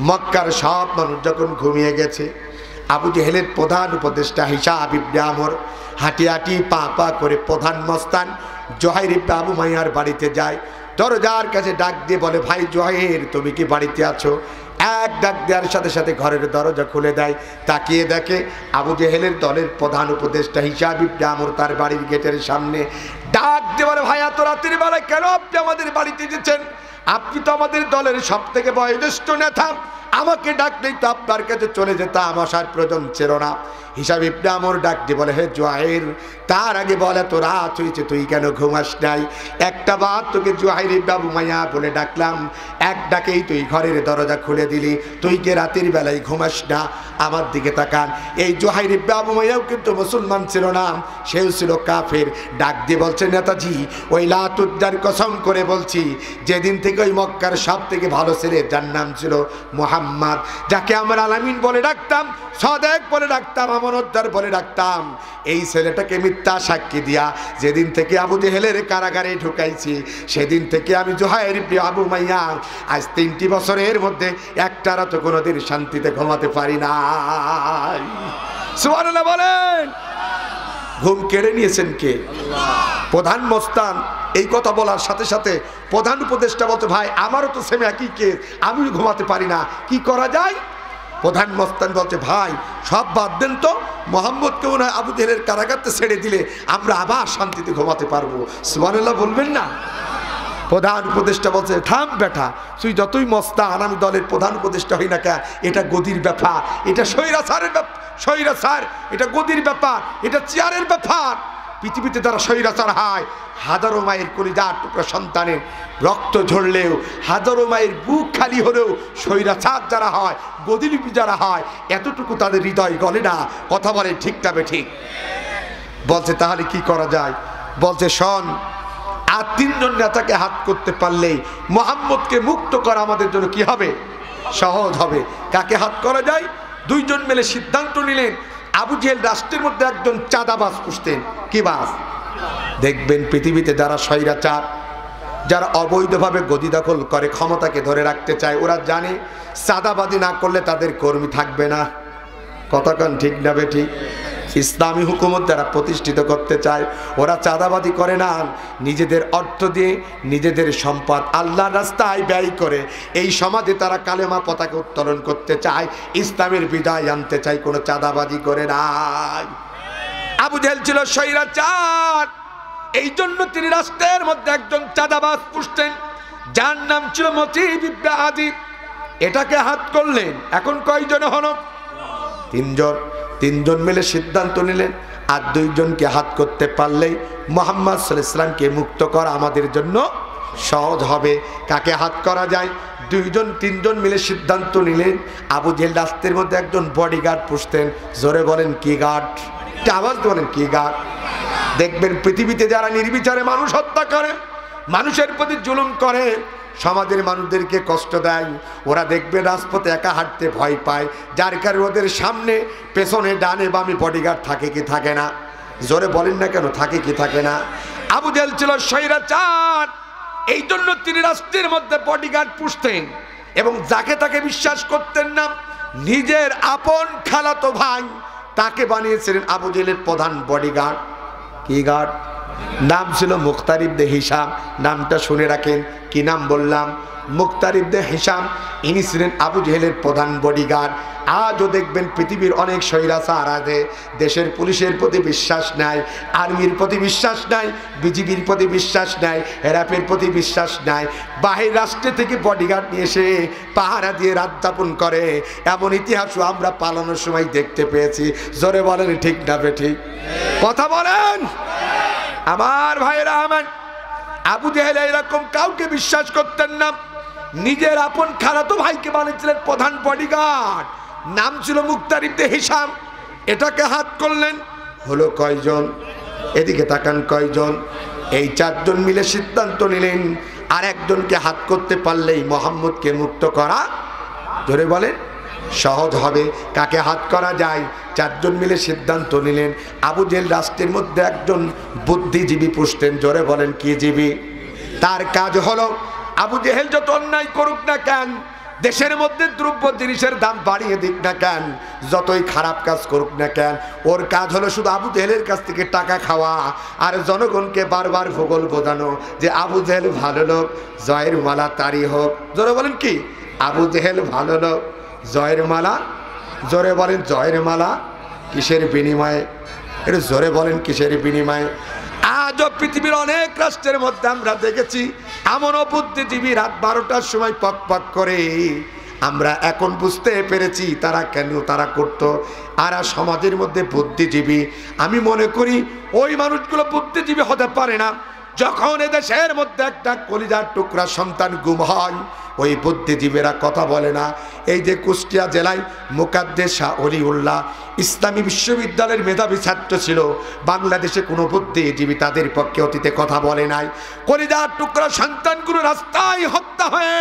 মক্কার সব মানুষ যখন ঘুমিয়ে গেছে, আবু জেহেলের প্রধান উপদেষ্টা হিশাম ইবনে আমর হাঁটি হাঁটি পা পা করে প্রধান মস্তান জুহাইর ইবনে আবু উমাইয়ার বাড়িতে যায়। দরজার কাছে ডাক দিয়ে বলে, ভাই জুহাইর, তুমি কি বাড়িতে আছো? এক ডাক দেওয়ার সাথে সাথে ঘরের দরজা খুলে দেয়। তাকিয়ে দেখে আবু জেহেলের দলের প্রধান উপদেষ্টা হিশাম ইবনে আমর তার বাড়ির গেটের সামনে। ডাক দিয়ে বলে, ভাই এত রাতের বেলায় কেন আপনি আমাদের বাড়িতে এসেছেন? আপনি তো আমাদের দলের সব থেকে বয়োজ্যেষ্ঠ নেতা, আমাকে ডাকলেই তো আপনার কাছে চলে যেতাম, আসার প্রয়োজন ছিল না। হিসাব ইবনে আমর ডাক দিয়ে বলে, হে জুয়াইর, তার আগে বলে তো রাত হয়েছে, তুই কেন ঘুমাস নাই? একটা বার তোকে জুয়াইর ইবনে আবু মাইয়া বলে ডাকলাম, এক ডাকেই তুই ঘরের দরজা খুলে দিলি, তুই কে রাতের বেলায় ঘুমাস না? আমার দিকে তাকান। এই জুয়াইর ইবনে আবু মাইয়াও কিন্তু মুসলমান ছিল না, সেও ছিল কাফের। ডাক দিয়ে বলছে, নেতাজি, ওই লাত উজ্জার কসম করে বলছি, যেদিন থেকে ওই মক্কার সব থেকে ভালো ছেলে, যার নাম ছিল মুহাম্মদ, যাকে আমরা আলামিন বলে ডাকতাম, সাদেক বলে ডাকতাম, আমানতদার বলে ডাকতাম, এই ছেলেটাকে মিথ্যা সাক্ষী দিয়া যেদিন থেকে আবু জেহেলের কারাগারে ঢুকাইছি, সেদিন থেকে আমি জুহাইর ইবনে আবু মাইয়া আজ 3টি বছরের মধ্যে একটা রাত কোনোদিন শান্তিতে ঘুমাতে পারি না। সুবহানাল্লাহ বলেন। ঘুম কেড়ে নিয়েছেন কে? প্রধান মস্তান। এই কথা বলার সাথে সাথে প্রধান উপদেষ্টা বলতে, ভাই আমারও তো সেম একই কেস, আমিও ঘুমাতে পারি না, কি করা যায়? প্রধান মস্তান বলছে, ভাই সব বাদ দেন তো, মোহাম্মদকে মনে হয় আবু জেহেলের কারাগারতে ছেড়ে দিলে আমরা আবার শান্তিতে ঘুমাতে পারবো। সুবহানাল্লাহ বলবেন না? প্রধান উপদেষ্টা বলছে, থাম বেটা, তুই যতই মস্তান, আমি দলের প্রধান উপদেষ্টা হই না কেন, এটা গদির ব্যাপার, এটা স্বৈরাচারের ব্যাপার, স্বৈরাচার, এটা গদির ব্যাপার, এটা চেয়ারের ব্যাপার। পৃথিবীতে যারা স্বৈরাচার হয়, হাজারো মায়ের কলিজার টুকরা সন্তানের রক্ত ঝরলেও, হাজারো মায়ের বুক খালি হলেও স্বৈরাচার যারা হয়, গদিলিপি যারা হয়, এতটুকু তাদের হৃদয় গলে না। কথা বলে ঠিক তবে ঠিক। বলছে, তাহলে কি করা যায়? বলছে, শোন, আর 3 জন নেতাকে হাত করতে পারলেই মুহাম্মদকে মুক্ত করা আমাদের জন্য কি হবে? সহজ হবে। কাকে হাত করা যায়? 2 জন মিলে সিদ্ধান্ত নিলেন, আবু জেহেল রাষ্ট্রের মধ্যে একজন চাঁদাবাজ পুষতেন। কি বাস? দেখবেন পৃথিবীতে যারা স্বৈরাচার, যারা অবৈধভাবে গদি দখল করে ক্ষমতাকে ধরে রাখতে চায়, ওরা জানে চাঁদাবাজি না করলে তাদের কর্মী থাকবে না। কতক্ষণ ঠিক না বেঠিক? ইসলামী হুকুমত যারা প্রতিষ্ঠিত করতে চায়, ওরা চাঁদাবাজি করে না, নিজেদের অর্থ দিয়ে নিজেদের সম্পদ আল্লাহর রাস্তায় ব্যয় করে এই সমাজে তারা কালেমা পতাকা উত্তোলন করতে চায়, ইসলামের বিজয় আনতে চায়, কোনো চাঁদাবাজি করে নাই। আবু জেহেল ছিল স্বৈরাচার, এই জন্য তিনি রাষ্ট্রের মধ্যে একজন চাঁদাবাজ পুষতেন, যার নাম ছিল মতিব ইবনে আদি। এটাকে হাত করলেন। এখন কয়জন হলো? 3 জন। 3 জন মিলে সিদ্ধান্ত নিলেন, আর 2 জনকে হাত করতে পারলেই মুহাম্মদ সাল্লাল্লাহু আলাইহি ওয়াসাল্লামকে মুক্ত করা আমাদের জন্য সহজ হবে। কাকে হাত করা যায়? 2 জন 3 জন মিলে সিদ্ধান্ত নিলেন। আবু জেহেল রাস্তার মধ্যে একজন বডিগার্ড পুষতেন। জোরে বলেন কি গার্ড? আওয়াজ বলেন কি গার্ড? দেখবেন পৃথিবীতে যারা নির্বিচারে মানুষ হত্যা করে, মানুষের প্রতি জুলুম করে, সমাজের মানুষদেরকে কষ্ট দেয়, ওরা দেখবে রাজপথে একা হাঁটতে ভয় পায়, যার কারণে ওদের সামনে পেছনে ডানে বামে বডিগার্ড থাকে কি থাকে না? জোরে বলেন না কেন, থাকে কি থাকে না? আবু জেহেল ছিল স্বৈরাচার, এই জন্য তিনি রাষ্ট্রের মধ্যে বডিগার্ড পুষতেন এবং যাকে তাকে বিশ্বাস করতেন না। নিজের আপন খালাতো ভাই তাকে বানিয়েছিলেন আবু জেহেলের প্রধান বডিগার্ড। কি গার্ড? নাম ছিল মুখতার ইবনে হিশাম। নামটা শুনে রাখেন। কি নাম বললাম? মুখতার ইবনে হিশাম। ইনি ছিলেন আবু জেহেলের প্রধান বডিগার্ড। আজও দেখবেন পৃথিবীর অনেক স্বৈরাচার আছে, দেশের পুলিশের প্রতি বিশ্বাস নাই, আর্মির প্রতি বিশ্বাস নাই, বিজিবির প্রতি বিশ্বাস নাই, র্যাবের প্রতি বিশ্বাস নাই, বাহির রাষ্ট্র থেকে বডিগার্ড নিয়ে এসে পাহারা দিয়ে রাত যাপন করে, এমন ইতিহাসও আমরা পালানোর সময় দেখতে পেয়েছি। জোরে বলেন ঠিক না বেঠিক? কথা বলেন আমার ভাইরা আমার। আবু জেহেল এরকম কাউকে বিশ্বাস করতেন না, নিজের আপন খালাতো ভাইকে বানিয়েছিলেন প্রধান বডিগার্ড। নাম ছিল মুখতার ইবনে হিশাম। এটাকে হাত করলেন। হলো কয়জন? এদিকে তাকান, কয়জন? এই 4 জন মিলে সিদ্ধান্ত নিলেন, আর একজনকে হাত করতে পারলেই মুহাম্মদকে মুক্ত করা, ধরে বলেন, সহজ হবে। কাকে হাত করা যায়? 4 জন মিলে সিদ্ধান্ত নিলেন। আবু জেহেল রাষ্ট্রের মধ্যে একজন বুদ্ধিজীবী পুষতেন। জোরে বলেন কি জীবী? তার কাজ হলো, আবু জেহেল যত অন্যায় করুক না কেন, দেশের মধ্যে দ্রব্য জিনিসের দাম বাড়িয়ে দিক না কেন, যতই খারাপ কাজ করুক না কেন, ওর কাজ হলো শুধু আবু জেহেলের কাছ থেকে টাকা খাওয়া আর জনগণকে বারবার ভূগোল বোঝানো যে আবু জেহেল ভালো লোক, জয়ের মালা তারি হোক। জোরে বলেন কি? আবু জেহেল ভালো লোক, জয়ের মালা। জোরে বলেন জয়ের মালা কিসের বিনিময়ে? এটা জোরে বলেন কিসের বিনিময়ে? আজ আজও পৃথিবীর অনেক রাষ্ট্রের মধ্যে আমরা দেখেছি এমনও বুদ্ধিজীবী রাত 12টার সময় পক পক করে। আমরা এখন বুঝতে পেরেছি তারা কেন তারা করত। আর সমাজের মধ্যে বুদ্ধিজীবী, আমি মনে করি ওই মানুষগুলো বুদ্ধিজীবী হতে পারে না যখন এদেশের মধ্যে একটা কলিজার টুকরা সন্তান গুম হয়। ওই বুদ্ধিজীবীরা কথা বলে না। এই যে কুষ্টিয়া জেলায় মুকাদ্দেস শাহ অলিউল্লাহ ইসলামী বিশ্ববিদ্যালয়ের মেধাবী ছাত্র ছিল, বাংলাদেশে কোনো বুদ্ধিজীবী তাদের পক্ষে অতীতে কথা বলে নাই। কলিজার টুকরা সন্তানগুলো রাস্তায় হত্যা হয়ে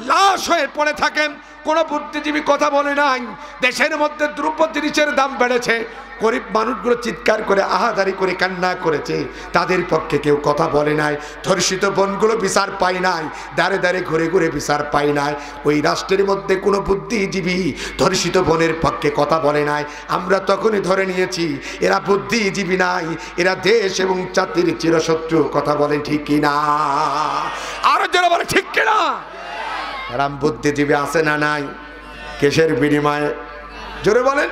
লাশ হয়ে পড়ে থাকেন, কোনো বুদ্ধিজীবী কথা বলে নাই। দেশের মধ্যে দ্রব্য জিনিসের দাম বেড়েছে, গরিব মানুষগুলো চিৎকার করে আহাজারি করে কান্না করেছে, তাদের পক্ষে কেউ কথা বলে নাই। ধর্ষিত বোনগুলো বিচার পায় নাই, দাঁড়ে দাঁড়ে ঘুরে ঘুরে বিচার পায় নাই। ওই রাষ্ট্রের মধ্যে কোনো বুদ্ধিজীবী ধর্ষিত বোনের পক্ষে কথা বলে নাই। আমরা তখনই ধরে নিয়েছি এরা বুদ্ধিজীবী নাই, এরা দেশ এবং জাতির চিরশত্রু। কথা বলেন ঠিক কিনা? আরো যারা বলে ঠিক কিনা? রাম বুদ্ধিজীবী আছে না নাই? কেসের বিনিময়ে জোরে বলেন।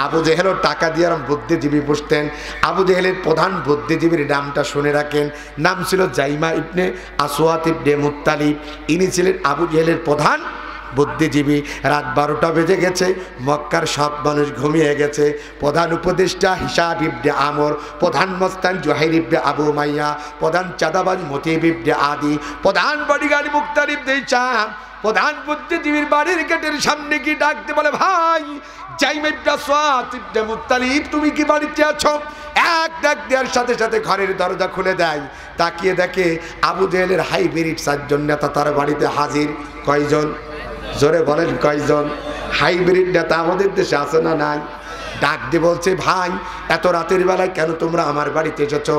আবু জেহেলও টাকা দিয়ে বুদ্ধিজীবী বসতেন। আবু জেহেলের প্রধান বুদ্ধিজীবীর নামটা শুনে রাখেন, নাম ছিল জাইমা ইবনে আসওয়াত ইবনে মুত্তালিব। ইনি ছিলেন আবু জেহেলের প্রধান বুদ্ধিজীবী। রাত 12টা বেজে গেছে, মক্কার সব মানুষ ঘুমিয়ে গেছে। প্রধান উপদেষ্টা হিসাব ইবনে আমর, প্রধান মস্তান জুহাইর ইবনে আবু মাইয়া, প্রধান চাঁদাবাজ মতিব ইবনে আদি, প্রধান বডিগার্ড মুক্তার ইবনে হিশাম, প্রধান বুদ্ধিজীবীর বাড়ির গেটের সামনে কি ডাকতে বলে, ভাই জাইমা ইবনে আসওয়াত ইবনে মুত্তালিব তুমি কি বাড়িতে আছো? এক ডাক দেওয়ার সাথে সাথে ঘরের দরজা খুলে দেয়। তাকিয়ে দেখে আবু জেহেলের হাইব্রিড 4 জন নেতা তার বাড়িতে হাজির। কয়জন? জোরে বলেন কয়জন? হাইব্রিড নেতা আমাদের দেশে আছে না নাই? ডাক দিয়ে বলছে, ভাই এত রাতের বেলায় কেন তোমরা আমার বাড়িতে এসেছ?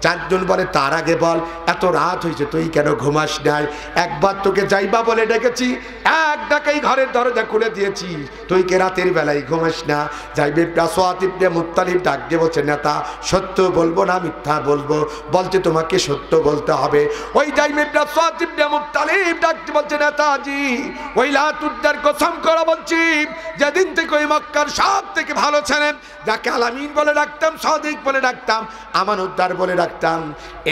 4 জন বলে, তার আগে বল এত রাত হয়েছে তুই কেন ঘুমাস নাই? একবার তোকে যাইবা বলে ডেকেছি, এক ডাকেই ঘরের দরজা খুলে দিয়েছি, তুই কে রাতের বেলায় ঘুমাস না? যাইবে আসওয়াত ইবনে মুত্তালিব ডাক দিয়ে বলছে, নেতা সত্য বলবো না মিথ্যা বলবো? বলছে তোমাকে সত্য বলতে হবে। ওই যাইবে আসওয়াত ইবনে মুত্তালিব ডাক দিয়ে বলছে, নেতাজি ওই লাতুদ্দার কসম করে বলছি, যেদিন থেকে ওই মক্কার সব থেকে ভালো ছিলেন, যাকে আলামিন বলে ডাকতাম, সাদিক বলে ডাকতাম, আমানউদ্দার বলে ডাকতাম,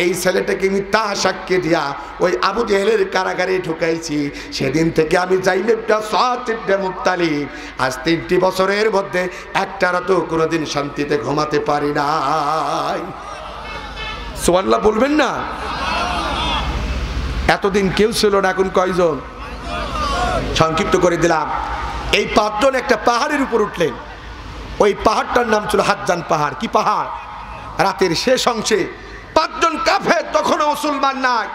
এই ছেলেটাকে মিথ্যা সাক্ষী দিয়া ওই আবু জেহেলের কারাগারে ঢুকাইছি। সেদিন থেকে আমি জাইমেবটা আসওয়াত ইবনে মুত্তালিব আজ 3টি বছরের মধ্যে একটা রাতও কোনোদিন শান্তিতে ঘুমাতে পারি নাই। সুবহানাল্লাহ বলবেন না? এতদিন কেউ ছিল না, এখন কয়জন? সংক্ষিপ্ত করে দিলাম। এই 5 জন একটা পাহাড়ের উপর উঠলেন। ওই পাহাড়টার নাম ছিল হাজ্জান পাহাড়। কি পাহাড়? রাতের শেষ অংশে 5 জন কাফের, তখনও মুসলমান নাই,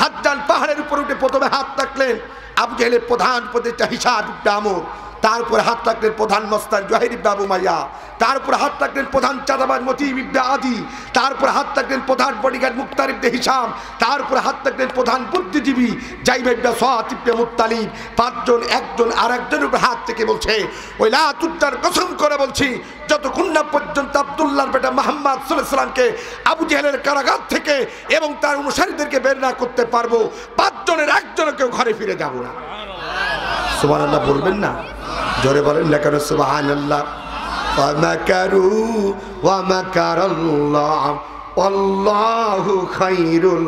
হাজ্জান পাহাড়ের উপর উঠে প্রথমে হাত রাখলেন আবু জেহেলের প্রধান উপদেষ্টা হিশাম ইবনে আমর, তারপরে হাত রাখলেন প্রধান মস্তান জুহাইর ইবনে আবু মাইয়া, তারপরে হাত রাখলেন প্রধান চাঁদাবাজ মতিব ইবনে আদি, তারপরে হাত রাখলেন প্রধান বডিগার্ড মুক্তার ইবনে হিশাম, তারপরে হাত রাখলেন প্রধান বুদ্ধিজীবী জাইমা ইবনে আসওয়াত ইবনে মুত্তালিব। 5 জন একজন আরেকজনের উপর হাত থেকে বলছে, ওই লাতুদ্দার কসম করে বলছি, যতক্ষণ না পর্যন্ত আব্দুল্লাহর বেটা মুহাম্মদ সাল্লাল্লাহু আলাইহি ওয়াসাল্লামকে আবু জেহেলের কারাগার থেকে এবং তার অনুসারীদেরকে বের না করতে পারবো, 5 জনের একজনও কেউ ঘরে ফিরে যাব না। সুবহানাল্লাহ বলবেন না? জোরে বলেন না কেন? সুবহানাল্লাহ। ওয়া মাকারু ওয়া মাকারাল্লাহ আল্লাহু খায়রুল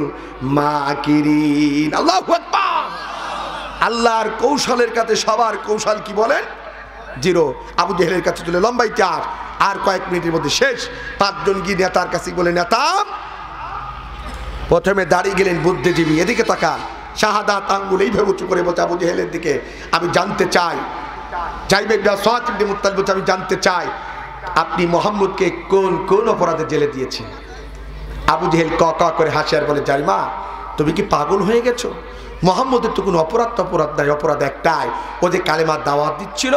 মাকিরিন। আল্লাহু আকবার। আল্লাহর কৌশলের কাছে সবার কৌশল কি বলেন? 0। আবু জেহেলের কাছে চলে লম্বাই 4, আর কয়েক মিনিটের মধ্যে শেষ। 5 জন গিয়ে নেতার কাছে বলে, নেতা প্রথমে দাঁড়িয়ে গেলেন বুদ্ধিজীবী, এদিকে তাকান, শাহাদাত আঙ্গুল এইভাবে উঁচু করে বলছে আবু জেহেলের দিকে, আমি জানতে চাই, জাইমা ইবনে আসওয়াত ইবনে মুত্তালিব বলছে, আমি জানতে চাই আপনি মুহাম্মদকে কোন কোন অপরাধে জেলে দিয়েছেন? আবু জেহেল ক ক করে হাসে আর বলে, জাইমা তুমি কি পাগল হয়ে গেছো? মুহাম্মদের তো কোনো অপরাধ নাই, অপরাধ একটাই, ও যে কালেমার দাওয়াত দিচ্ছিল,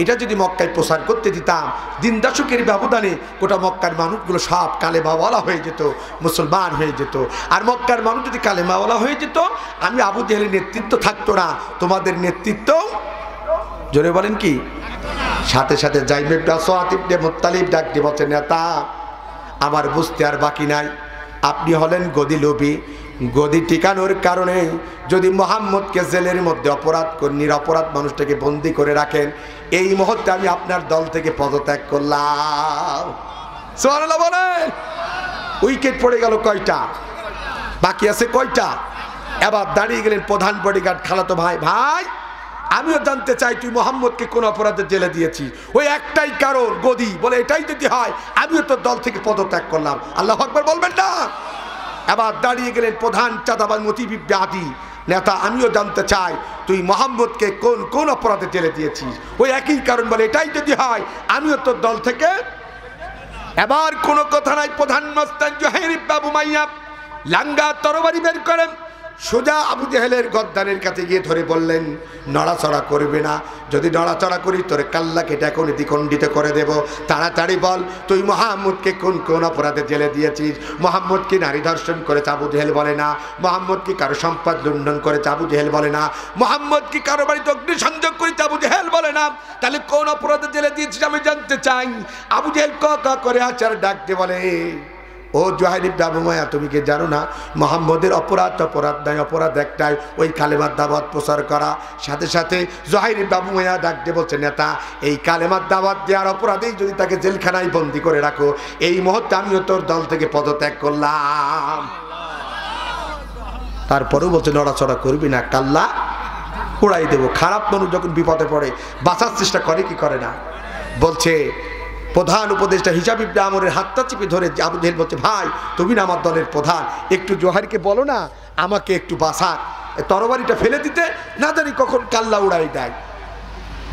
এটা যদি মক্কায় প্রসার করতে দিতাম, দিন দশকের ব্যবধানে গোটা মক্কার মানুষগুলো সব কালেমাওয়ালা হয়ে যেত, মুসলমান হয়ে যেত। আর মক্কার মানুষ যদি কালেমাওয়ালা হয়ে যেত, আমি আবু জেহেলের নেতৃত্ব থাকতো না, তোমাদের নেতৃত্ব, জোরে বলেন কি? সাথে সাথে জাইমা ইবনে আসওয়াত ইবনে মুত্তালিব ডাক দিয়ে বলছে, নেতা আমার বুঝতে আর বাকি নাই, আপনি হলেন গদি লোভী। গদি টিকানোর কারণে যদি মুহাম্মদকে জেলের মধ্যে নিরপরাধ মানুষটাকে বন্দি করে রাখেন, এই মুহূর্তে আমি আপনার দল থেকে পদত্যাগ করলাম। সুবহানাল্লাহ বলেন। উইকেট পড়ে গেল কয়টা, বাকি আছে কয়টা? এবার দাঁড়িয়ে গেলেন প্রধান বডিগার্ড খালাতো ভাই, ভাই আমিও জানতে চাই তুই মোহাম্মদকে কোন অপরাধে জেলে দিয়েছিস? ওই একটাই কারণ, গদি, বলে এটাই যদি হয় আমিও তোর দল থেকে পদত্যাগ করলাম। আল্লাহু আকবার বলবেন না? এবার দাঁড়িয়ে গেলেন প্রধান চাঁদাবাজ মতিবিব্যাধি নেতা, আমিও জানতে চাই তুই মোহাম্মদকে কোন কোন অপরাধে জেলে দিয়েছিস? ওই একই কারণ, বলে এটাই যদি হয় আমিও তোর দল থেকে। এবার কোনো কথা নাই, প্রধান মস্তান জোহাইর ইবনে আবু মাইয়া লাঙ্গা তরবারি বের করেন, সোজা আবু জেহেলের গদ্দানের কাছে গিয়ে ধরে বললেন, নড়াচড়া করবে না, যদি নড়াচড়া করি তোর কাল্লা কেটে এখন দ্বিখণ্ডিত করে দেব। তাড়াতাড়ি বল তুই মোহাম্মদকে কোন কোন অপরাধে জেলে দিয়েছিস? মোহাম্মদ কি নারী ধর্ষণ করেছে? আবু জেহেল বলে না। মোহাম্মদ কি কারো সম্পদ লুণ্ঠন করেছে? আবু জেহেল বলে না। মোহাম্মদ কি কারো বাড়িতে অগ্নিসংযোগ করেছে? আবু জেহেল বলে না। তাহলে কোন অপরাধে জেলে দিয়েছিস আমি জানতে চাই। আবু জেহেল ক করে আচার ডাক দিয়ে বলে, ও জোহাইর ইবনে আবু মাইয়া, তুমি কি জানো না মোহাম্মদের অপরাধ নাই, অপরাধ একটাই, ওই কালেমার দাওয়াত প্রচার করা। সাথে সাথে জোহাইর ইবনে আবু মাইয়া ডাক দিয়ে বলছে, নেতা এই কালেমার দাওয়াত দেওয়ার অপরাধেই যদি তাকে জেলখানায় বন্দি করে রাখো, এই মুহূর্তে আমিও তোর দল থেকে পদত্যাগ করলাম। তারপরেও বলছে নড়াচড়া করবি না, কাল্লা উড়াই দেবো। খারাপ মানুষ যখন বিপদে পড়ে বাঁচার চেষ্টা করে কি করে না? বলছে প্রধান উপদেষ্টা হিসাব ইবনে আমরের হাতটা চিপে ধরে আবু জেহেল বলছে, ভাই তুমি না আমার দলের প্রধান, একটু জোহাইরকে বলো না আমাকে একটু বাঁচাক, তরবারিটা ফেলে দিতে, না জানি কখন কাল্লা উড়াই দেয়।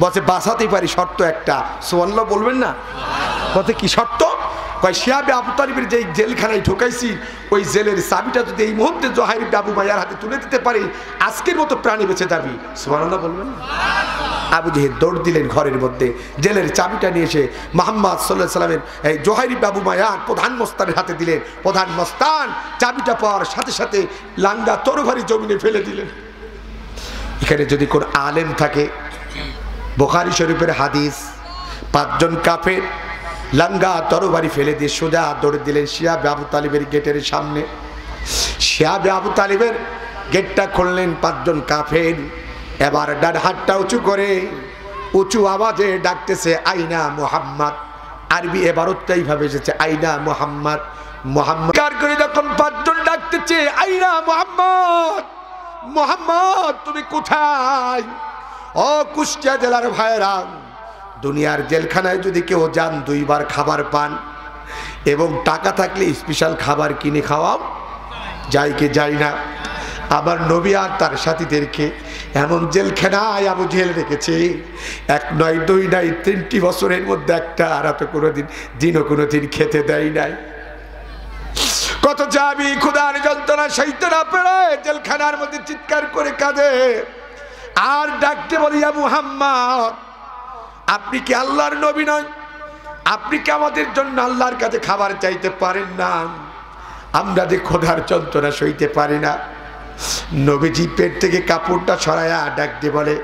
বলছে বাঁচাতেই পারি, শর্ত একটা। সুবহানাল্লাহ বলবেন না? বলছে কি শর্ত? কয় শিহাবে আবু তালিবের যেই জেলখানায় ঢুকাইছি ওই জেলের চাবিটা যদি এই মুহূর্তে জোহাইর ইবনে আবু মাইয়ার হাতে তুলে দিতে পারি, আজকের মতো প্রাণী বেঁচে যাবি। সুবহানাল্লাহ বলবেন না? আবু জেহেল দৌড় দিলেন ঘরের মধ্যে, জেলের চাবিটা নিয়ে এসে মুহাম্মদ সাল্লাল্লাহু আলাইহি সাল্লামের এই জোহাইর ইবনে আবু মাইয়ার প্রধান মস্তানের হাতে দিলেন। প্রধান মস্তান চাবিটা পাওয়ার সাথে সাথে লাঙ্গা তরবারি জমিনে ফেলে দিলেন। এখানে যদি কোন আলেম থাকে, বুখারী শরীফের হাদিস, 5 জন কাফের লাঙ্গা তরবারি ফেলে দিয়ে সোজা দৌড়ে দিলেন শিহাবে আবু তালিবের গেটের সামনে। শিহাবে আবু তালিবের গেটটা খুললেন 5 জন কাফের। এবার ডান হাতটা উঁচু করে উঁচু আওয়াজে ডাকতেছে, আইনা মুহাম্মদ। আরবি এবারতটা এইভাবে এসেছে, আইনা মুহাম্মদ। মুহাম্মদ কার করে যখন 5 জন ডাকতেছে, আইনা মুহাম্মদ, মুহাম্মদ তুমি কোথায়? ও কুষ্টিয়া জেলার ভাইরা, দুনিয়ার জেলখানায় যদি কেউ যান 2 বার খাবার পান এবং টাকা থাকলে স্পেশাল খাবার কিনে খাওয়াও, যাই কি যাই না? আবার নবী আর তার সাথীদেরকে এমন জেলখানায় আবু জেহেল রেখেছে, 1 নয় 2 নয় 3টি বছরের মধ্যে একটা রাতে দিনও কোনোদিন খেতে দেয় নাই। কত যাবি ক্ষুধার যন্ত্রণা সইতে না পেরে জেলখানার মধ্যে চিৎকার করে কাঁদে আর ডাকতে বলি, ইয়া মুহাম্মদ আপনি কি আল্লাহর নবী নয়? আপনি কি আমাদের জন্য আল্লাহর কাছে খাবার চাইতে পারেন না? আমরা যে ক্ষুধার যন্ত্রণা সইতে পারি না। নবীজি পেট থেকে কাপড়টা সরায়া ডাক দিয়ে বলে,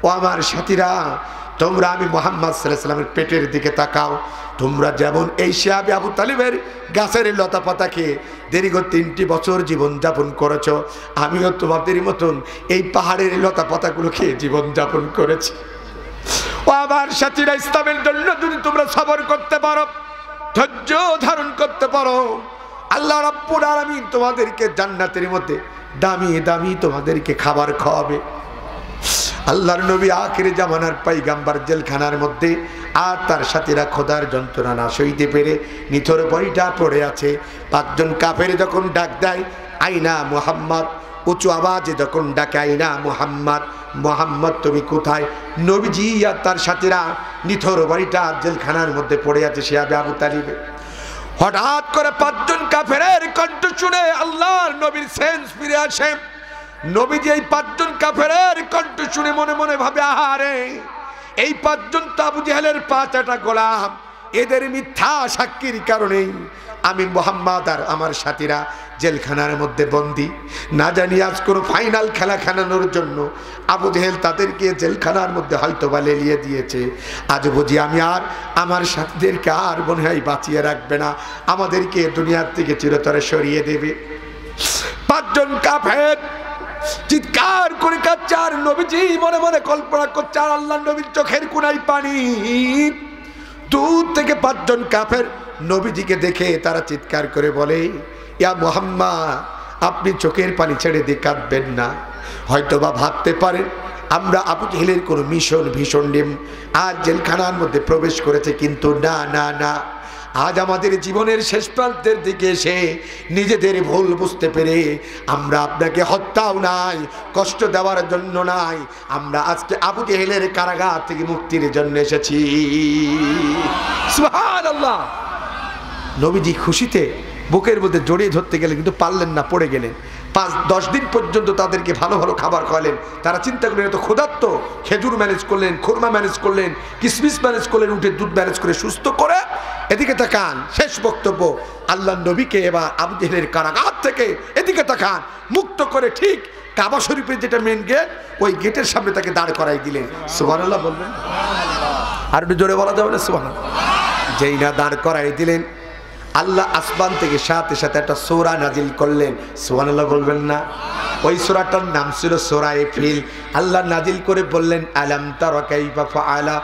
ও আমার সাথীরা, তোমরা আমি মুহাম্মদ সাল্লাল্লাহু আলাইহি ওয়াসাল্লামের পেটের দিকে তাকাও। তোমরা যেমন এই শিহাবে আবু তালিবের গাছের লতা পাতাকে দীর্ঘ 3টি বছর জীবনযাপন করেছ, আমিও তোমাদের মতন এই পাহাড়ের লতা পাতাগুলোকে জীবনযাপন করেছি। ও আমার সাথীরা, ইসলামের জন্য যদি তোমরা সবর করতে পারো, ধৈর্য ধারণ করতে পারো, আল্লাহ রাব্বুল আলামিন তোমাদেরকে জান্নাতের মধ্যে দামি দামি তোমাদেরকে খাবার খাওয়াবে। আল্লাহর নবী আখির জামানার পয়গম্বর জেলখানার মধ্যে আর তার সাথীরা খোদার যন্ত্রণা না সইতে পেরে নিথর বড়িটা পড়ে আছে। 5 জন কাফের যখন ডাক দেয়, আইনা মুহাম্মদ, উঁচু আওয়াজে যখন ডাকে, আইনা মুহাম্মদ, মুহাম্মদ তুমি কোথায়? নবীজি আর তার সাথীরা নিথর বড়িটা জেলখানার মধ্যে পড়ে আছে শিহাবে আবু তালিবে। হঠাৎ করে 5 জন কাফেরের কণ্ঠ শুনে আল্লাহর নবীর সেন্স ফিরে আসে। নবীজি এই 5 জন কাফেরের কণ্ঠ শুনে মনে মনে ভাবে, আহারে এই 5 জন তো আবু জেহেলের 5টা গোলাম, এদের মিথ্যা সাক্ষীর কারণেই আমি মুহাম্মদ আর আমার সাথীরা জেলখানার মধ্যে বন্দী। না জানি আজ কোনো ফাইনাল খেলা খেলানোর জন্য আবু জেহেল তাদেরকে জেলখানার মধ্যে হয়তো বা লেলিয়ে দিয়েছে। আজ বুঝি আমি আর আমার সাথীদেরকে আর মনে হয় বাঁচিয়ে রাখবে না, আমাদেরকে দুনিয়ার থেকে চিরতরে সরিয়ে দেবে। 5 জন কাফের চিৎকার করে কাঁদছে আর নবীজি মনে মনে কল্পনা করছে আর আল্লাহর নবীর চোখের কোণায় পানি। দূর থেকে 5 জন কাফের নবীজিকে দেখে তারা চিৎকার করে বলে, ইয়া মুহাম্মদ, আপনি চোখের পানি ছেড়ে দিয়ে কাঁদবেন না। হয়তোবা ভাবতে পারেন আমরা আবু জেহেলের কোনো মিশন ভীষণ ডিম আজ জেলখানার মধ্যে প্রবেশ করেছে, কিন্তু না না না, আজ আমাদের জীবনের শেষ প্রান্তের দিকে এসে নিজেদের ভুল বুঝতে পেরে আমরা আপনাকে হত্যাও নাই, কষ্ট দেওয়ার জন্য নাই, আমরা আজকে আবু জেহেলের কারাগার থেকে মুক্তির জন্য এসেছি। সুবহানাল্লাহ। নবীজি খুশিতে বুকের মধ্যে জড়িয়ে ধরতে গেলেন, কিন্তু পারলেন না, পড়ে গেলেন। 5-10 দিন পর্যন্ত তাদেরকে ভালো ভালো খাবার খাওয়ালেন। তারা চিন্তা করলেন এত ক্ষুধার্ত, খেজুর ম্যানেজ করলেন, খুরমা ম্যানেজ করলেন, কিশমিশ ম্যানেজ করলেন, উঠে দুধ ম্যানেজ করে সুস্থ করে এদিকে তাকান। শেষ বক্তব্য, আল্লাহ নবীকে এবার আবু জেহেলের কারাগার থেকে এদিকে তাকান মুক্ত করে ঠিক কাবা শরীফের যেটা মেন গেট, ওই গেটের সামনে তাকে দাঁড় করাই দিলেন। সুবহানাল্লাহ বলবেন? আর একটু জোরে বলা যাবে না সুবহানাল্লাহ? যেই না দাঁড় করাই দিলেন, আল্লাহ আসমান থেকে সাথে সাথে একটা সূরা নাজিল করলেন। সুবহানাল্লাহ বলবেন না? ওই সূরাটার নাম ছিল সূরা ফিল। আল্লাহ নাজিল করে বললেন, আলাম তারা কাইফা ফাআলা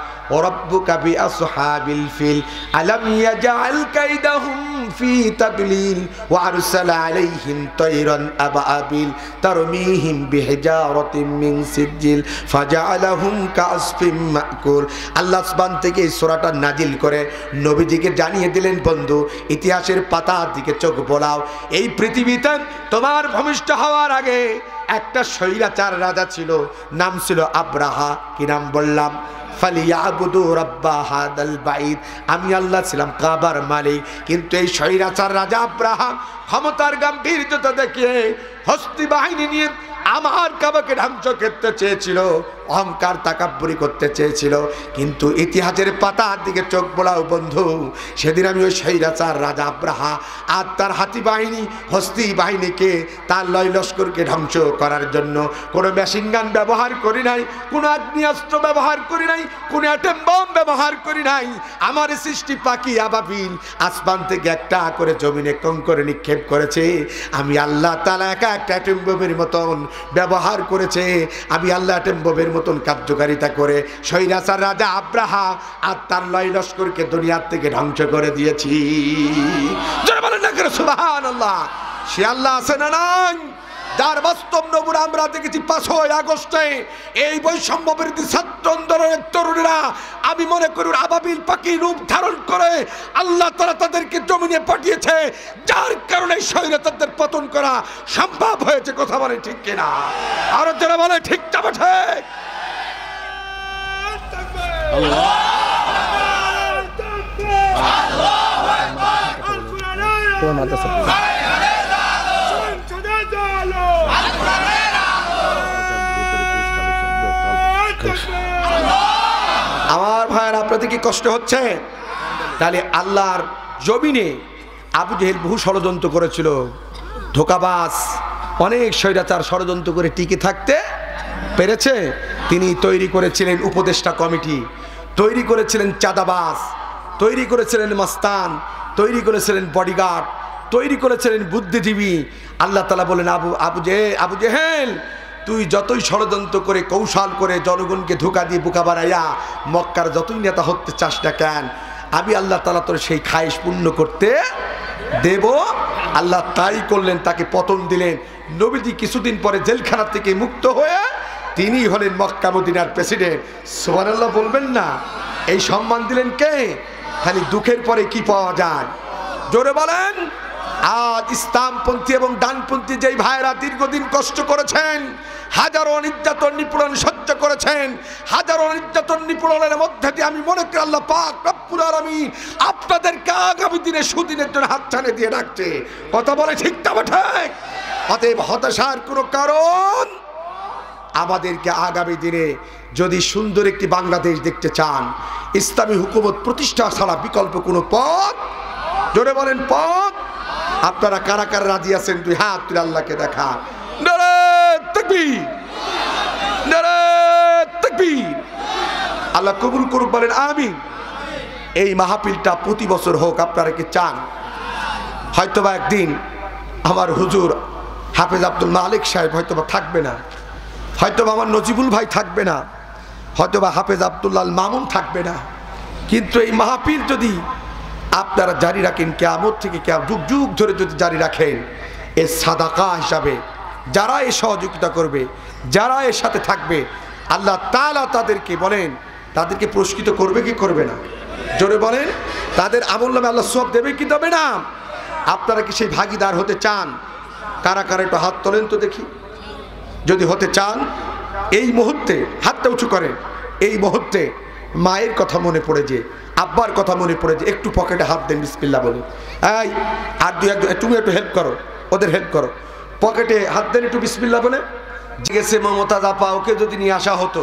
রাব্বুকা বিআসহাবিল ফিল আলাম ইয়াজআল কাইদাহুম ফি তাদলিল ওয়া আরসালা আলাইহিম তায়রান আবাবিল তারমিহিম বিহিজারাতিন মিন সিজিল ফাজআলাহুম কাআসফিম মাকুল। আল্লাহ আসমান থেকে এই সূরাটা নাজিল করে নবীজিকে জানিয়ে দিলেন, বন্ধু, ইতিহাসের পাতার দিকে চোখ বোলাও। এই পৃথিবীতে তোমার ভূমিষ্ঠ হওয়ার আগে একটা স্বৈরাচার রাজা ছিল, নাম ছিল আব্রাহা। কি নাম বললাম? ফালিয়াবুদু রাব্বা হাদাল বাইত। আমি আল্লাহ ছিলাম কাবার মালিক। কিন্তু এই স্বৈরাচার রাজা আব্রাহা ক্ষমতার গাম্ভীর্যতা দেখিয়ে হস্তি বাহিনী নিয়ে আমার কাবাকে ধ্বংস করতে চেয়েছিল, অহংকার তাকাব্বুরি করতে চেয়েছিল। কিন্তু ইতিহাসের পাতার দিকে চোখ বোলাও বন্ধু, সেদিন আমি ওই স্বৈরাচার রাজা আব্রাহা আর তার হাতি বাহিনী, হস্তি বাহিনীকে, তার লয় লস্করকে ধ্বংস করার জন্য কোনো মেশিন গান ব্যবহার করি নাই, কোনো আগ্নেয়াস্ত্র ব্যবহার করি নাই, কোনো অ্যাটম বম ব্যবহার করি নাই। আমার সৃষ্টি পাখি আবাবিল আসমান থেকে একটা করে জমিনে কঙ্করে নিক্ষেপ করেছে। আমি আল্লাহ তাআলা একা একটা অ্যাটম বোমের মতন ব্যবহার করেছে। আমি আল্লাহ অ্যাটম বোমের মতন কার্যকারিতা করে স্বৈরাচার রাজা আব্রাহা আর তার লয় লস্করকে দুনিয়ার থেকে ধ্বংস করে দিয়েছি। যারা বলেন না করে সুবহানাল্লাহ। সে আল্লাহ আছে না নাই? যার বাস্তব নমুনা আমরা দেখেছি 5ই আগস্টে এই বৈষম্য বিরোধী ছাত্র আন্দোলনের তরুণীরা, আমি মনে করি আবাবিল পাখি রূপ ধারণ করে আল্লাহ তাআলা তাদেরকে জমিনে পাঠিয়েছে, যার কারণে স্বৈরাচারদের পতন করা সম্ভব হয়েছে। কথা বলে ঠিক কিনা? আর যারা বলে ঠিক যাবে ঠিক। আমার ভাইয়ের আপনাদের কি কষ্ট হচ্ছে? তাহলে আল্লাহর জমিনে আবু জেহেল বহু ষড়যন্ত্র করেছিল, ধোঁকাবাজ, অনেক স্বৈরাচার ষড়যন্ত্র করে টিকে থাকতে পেরেছে। তিনি তৈরি করেছিলেন উপদেষ্টা কমিটি, তৈরি করেছিলেন চাঁদাবাজ, তৈরি করেছিলেন মাস্তান, তৈরি করেছিলেন বডিগার্ড, তৈরি করেছিলেন বুদ্ধিজীবী। আল্লাহ তাআলা বলেন, আবু জেহেল, তুই যতই ষড়যন্ত্র করে কৌশল করে জনগণকে ধোঁকা দিয়ে বোকা বানাইয়া মক্কার যতই নেতা হতে চাস না কেন, আমি আল্লাহ তাআলা তোর সেই খায়েশ পূর্ণ করতে দেব। আল্লাহ তাই করলেন, তাকে পতন দিলেন। নবীজি কিছুদিন পরে জেলখানা থেকে মুক্ত হয়ে তিনি হলেন মক্কা মদিনার প্রেসিডেন্ট। সুবহানাল্লাহ বলবেন না? এই সম্মান দিলেন কে? খালি দুঃখের পরে কি পাওয়া যায়? জোরে বলেন। আজ ইসলামপন্থী এবং ডানপন্থী যেই ভাইরা দীর্ঘদিন কষ্ট করেছেন, হাজারো নির্যাতন নিপীড়ন সহ্য করেছেন, হাজারো নির্যাতন নিপীড়নের মধ্যে দিয়ে আমি মনে করি আল্লাহ পাক রব্বুল আলামিন আপনাদেরকে আগামী দিনে সুদিনের জন্য হাতছানি দিয়ে রাখছে। কথা বলে ঠিক না ঠিক? অতএব হতাশার কোনো কারণ, আমাদেরকে আগামী দিনে যদি সুন্দর একটি বাংলাদেশ দেখতে চান, ইসলামী হুকুমত প্রতিষ্ঠা ছাড়া বিকল্প কোনো পথ, জোরে বলেন পথ, আপনারা কারা কারা রাজি আছেন? দুই হাত তুলে আল্লাহকে দেখা। নারে তাকবীর, নারে তাকবীর। আল্লাহ কবুল করুক, বলেন আমিন। এই মাহফিলটা প্রতি বছর হোক, আপনারা কি চান? হয়তোবা একদিন আমার হুজুর হাফেজ আব্দুল মালিক সাহেব হয়তোবা থাকবে না, হয়তোবা আমার নজিবুল ভাই থাকবে না, হয়তোবা হাফেজ আব্দুল্লাহ মামুন থাকবে না, কিন্তু এই মাহফিল যদি আপনারা জারি রাখেন, কিয়ামত থেকে যুগ যুগ ধরে যদি জারি রাখেন, এ সাদাকা হিসাবে যারা এ সহযোগিতা করবে, যারা এর সাথে থাকবে, আল্লাহ তাআলা তাদেরকে বলেন, তাদেরকে পুরস্কৃত করবে কি করবে না? জোরে বলেন, তাদের আমলনামে আল্লাহ সওয়াব দেবে কি দেবে না? আপনারা কি সেই ভাগীদার হতে চান? কারা কারা একটু হাত তোলেন তো দেখি। যদি হতে চান এই মুহূর্তে হাতটা উঁচু করেন। এই মুহূর্তে মায়ের কথা মনে পড়ে যে, আব্বার কথা মনে পড়ে যে, একটু পকেটে হাত দেন বিসমিল্লাহ বলে। এই আর দুই একজন তুমি একটু হেল্প করো, ওদের হেল্প করো, পকেটে হাত দেন একটু বিসমিল্লাহ বলে। জিজ্ঞেসে মমতাজ আপা, ওকে যদি নিয়ে আসা হতো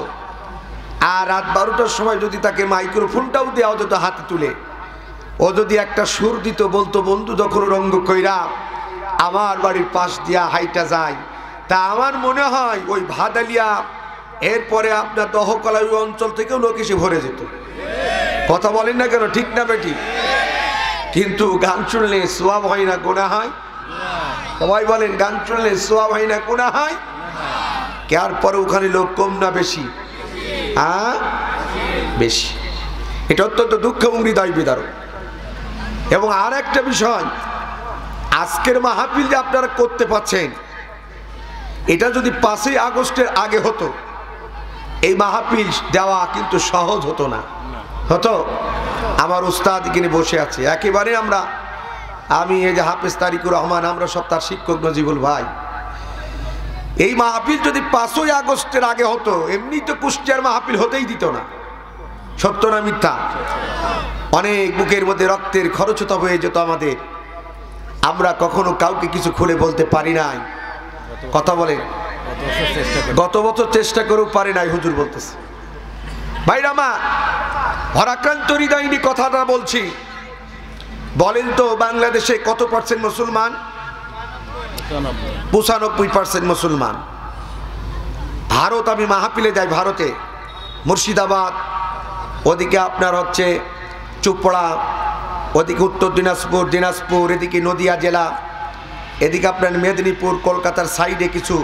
আর রাত 12টার সময় যদি তাকে মাইক্রোফোনটাও দেওয়া যেত হাতে তুলে, ও যদি একটা সুর দিত, বলতো বন্ধু যখন রঙ্গ কইরা আমার বাড়ির পাশ দিয়া হাইটা যায়, তা আমার মনে হয় ওই ভাদালিয়া এরপরে আপনার দহকলা অঞ্চল থেকেও লোক এসে ভরে যেত। কথা বলেন না কেন, ঠিক না বেটি? কিন্তু গান শুনলে সোয়াব হয় না গুনাহ হয়? সবাই বলেন, গান শুনলে সোয়াব হয় না গুনাহ হয়? কার পরে ওখানে লোক কম না বেশি? হ্যাঁ, বেশি। এটা অত্যন্ত দুঃখ এবং হৃদয় বিদারক। এবং আর একটা বিষয়, আজকের মাহফিল যে আপনারা করতে পাচ্ছেন, এটা যদি 5ই আগস্টের আগে হতো, এই মাহফিল দেওয়া কিন্তু সহজ হতো না। হতো? আমার উস্তাদ এখানে বসে আছে, একেবারে আমি এই যে হাফেজ তারিকুর রহমান, আমরা সব তার শিক্ষক নজিবুল ভাই। এই মাহফিল যদি 5ই আগস্টের আগে হতো, এমনি তো কুষ্টিয়ার মাহফিল হতেই দিত না। সত্য না মিথ্যা? অনেক বুকের মধ্যে রক্তের খরচতা হয়ে যেত আমাদের। আমরা কখনো কাউকে কিছু খুলে বলতে পারি নাই। কথা বলেন, গত বছর চেষ্টা করেও পারি নাই, হুজুর বলতেছে। ভাইরা মা, ভরাক্রান্ত হৃদয় নিয়ে কথাটা বলছি। বলেন তো, বাংলাদেশে কত পার্সেন্ট মুসলমান? 95% মুসলমান। ভারত, আমি মাহফিলে যাই ভারতে, মুর্শিদাবাদ, ওদিকে আপনার হচ্ছে চুপড়া, ওদিকে উত্তর দিনাজপুর, এদিকে নদিয়া জেলা, এদিকে আপনার মেদিনীপুর, কলকাতার সাইডে কিছু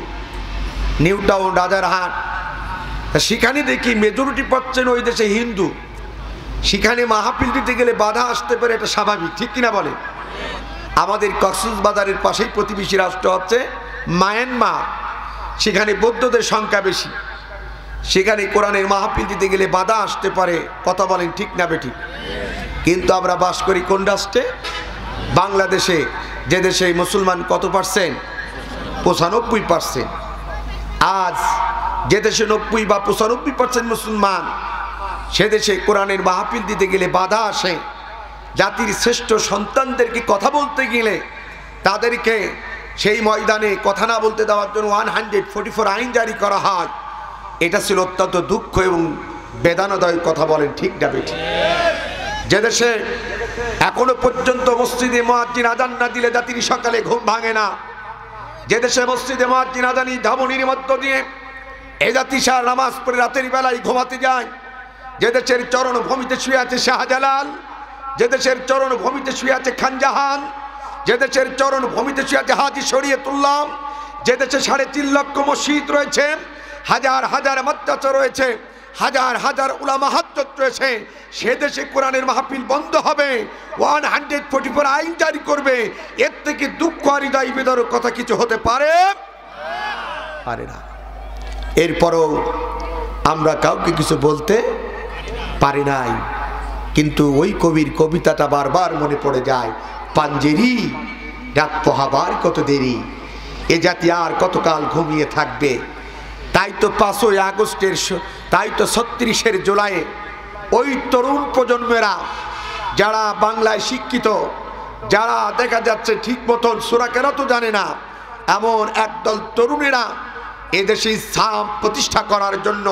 নিউ টাউন, রাজারহাট, সেখানে দেখি মেজরিটি পাচ্ছেন ওই দেশে হিন্দু। সেখানে মাহফিল দিতে গেলে বাধা আসতে পারে, এটা স্বাভাবিক, ঠিক কিনা বলে? আমাদের কক্সবাজারের পাশেই প্রতিবেশী রাষ্ট্র হচ্ছে মায়ানমার, সেখানে বৌদ্ধদের সংখ্যা বেশি। সেখানে কোরআনের মাহফিল দিতে গেলে বাধা আসতে পারে। কথা বলেন, ঠিক না বেঠিক? কিন্তু আমরা বাস করি কোন রাষ্ট্রে? বাংলাদেশে, যে দেশে মুসলমান কত পার্সেন্ট? 95%। আজ যে দেশে 90 বা 95% মুসলমান, সে দেশে কোরআনের মাহফিল দিতে গেলে বাধা আসে। জাতির শ্রেষ্ঠ সন্তানদেরকে কথা বলতে গেলে তাদেরকে সেই ময়দানে কথা না বলতে দেওয়ার জন্য 144 আইন জারি করা হয়। এটা ছিল অত্যন্ত দুঃখ এবং বেদনাদায়ক। কথা বলেন, ঠিক না বেঠিক? যে দেশে এখনো পর্যন্ত মসজিদে মুয়াজ্জিন আযান না দিলে জাতির সকালে ঘুম ভাঙে না, যে দেশে মসজিদে মুয়াজ্জিন আযানি ধামনির মধ্য দিয়ে এ জাতি সারা নামাজ পড়ে রাতের বেলায় ঘুমাতে যায়, যে দেশের চরণ ভূমিতে শুয়ে আছে শাহজালাল, যে দেশের চরণ ভূমিতে শুয়ে আছে খানজাহান, যে দেশের চরণ ভূমিতে শুয়ে আছে হাজী শরীয়তুল্লাহ, যে দেশে 3.5 লক্ষ মসজিদ রয়েছে, হাজার হাজার মাদ্রাসা রয়েছে, হাজার হাজার উলামা হাজ্জত রয়েছে, সে দেশে কোরআনের মাহফিল বন্ধ হবে, 144 আইন জারি করবে। এর থেকে দুঃখ আর হৃদয় বিদারক কথা কিছু হতে পারে না। এরপরও আমরা কাউকে কিছু বলতে পারি নাই। কিন্তু ওই কবির কবিতাটা বারবার মনে পড়ে যায়, পাঞ্জেরি রাত পোহাবার কত দেরি, এ জাতি আর কতকাল ঘুমিয়ে থাকবে। তাই তো 5ই আগস্টের, তাই তো 36 জুলাই ওই তরুণ প্রজন্মেরা, যারা বাংলায় শিক্ষিত, যারা দেখা যাচ্ছে ঠিক মতন সূরা কেরাতও জানে না, এমন একদল তরুণেরা এদেশে ইসলাম প্রতিষ্ঠা করার জন্য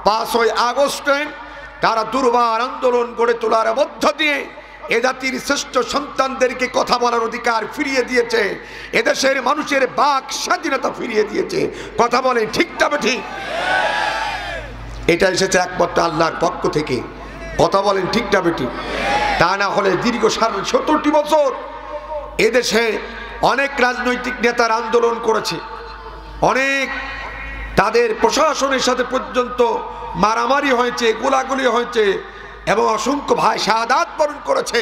5ই আগস্টে তারা দুর্বার আন্দোলন গড়ে তোলার মধ্য দিয়ে এ জাতির শ্রেষ্ঠ সন্তানদেরকে কথা বলার অধিকার ফিরিয়ে দিয়েছে, এদেশের মানুষের বাক স্বাধীনতা ফিরিয়ে দিয়েছে। কথা বলে, ঠিক তবে ঠিক? এটা এসেছে একমাত্র আল্লাহর পক্ষ থেকে। কথা বলেন, ঠিক তবে ঠিক? তা না হলে দীর্ঘ 70টি বছর এদেশে অনেক রাজনৈতিক নেতার আন্দোলন করেছে, অনেক তাদের প্রশাসনের সাথে পর্যন্ত মারামারি হয়েছে, গোলাগুলি হয়েছে, এবং অসংখ্য ভাই শাহাদাত বরণ করেছে।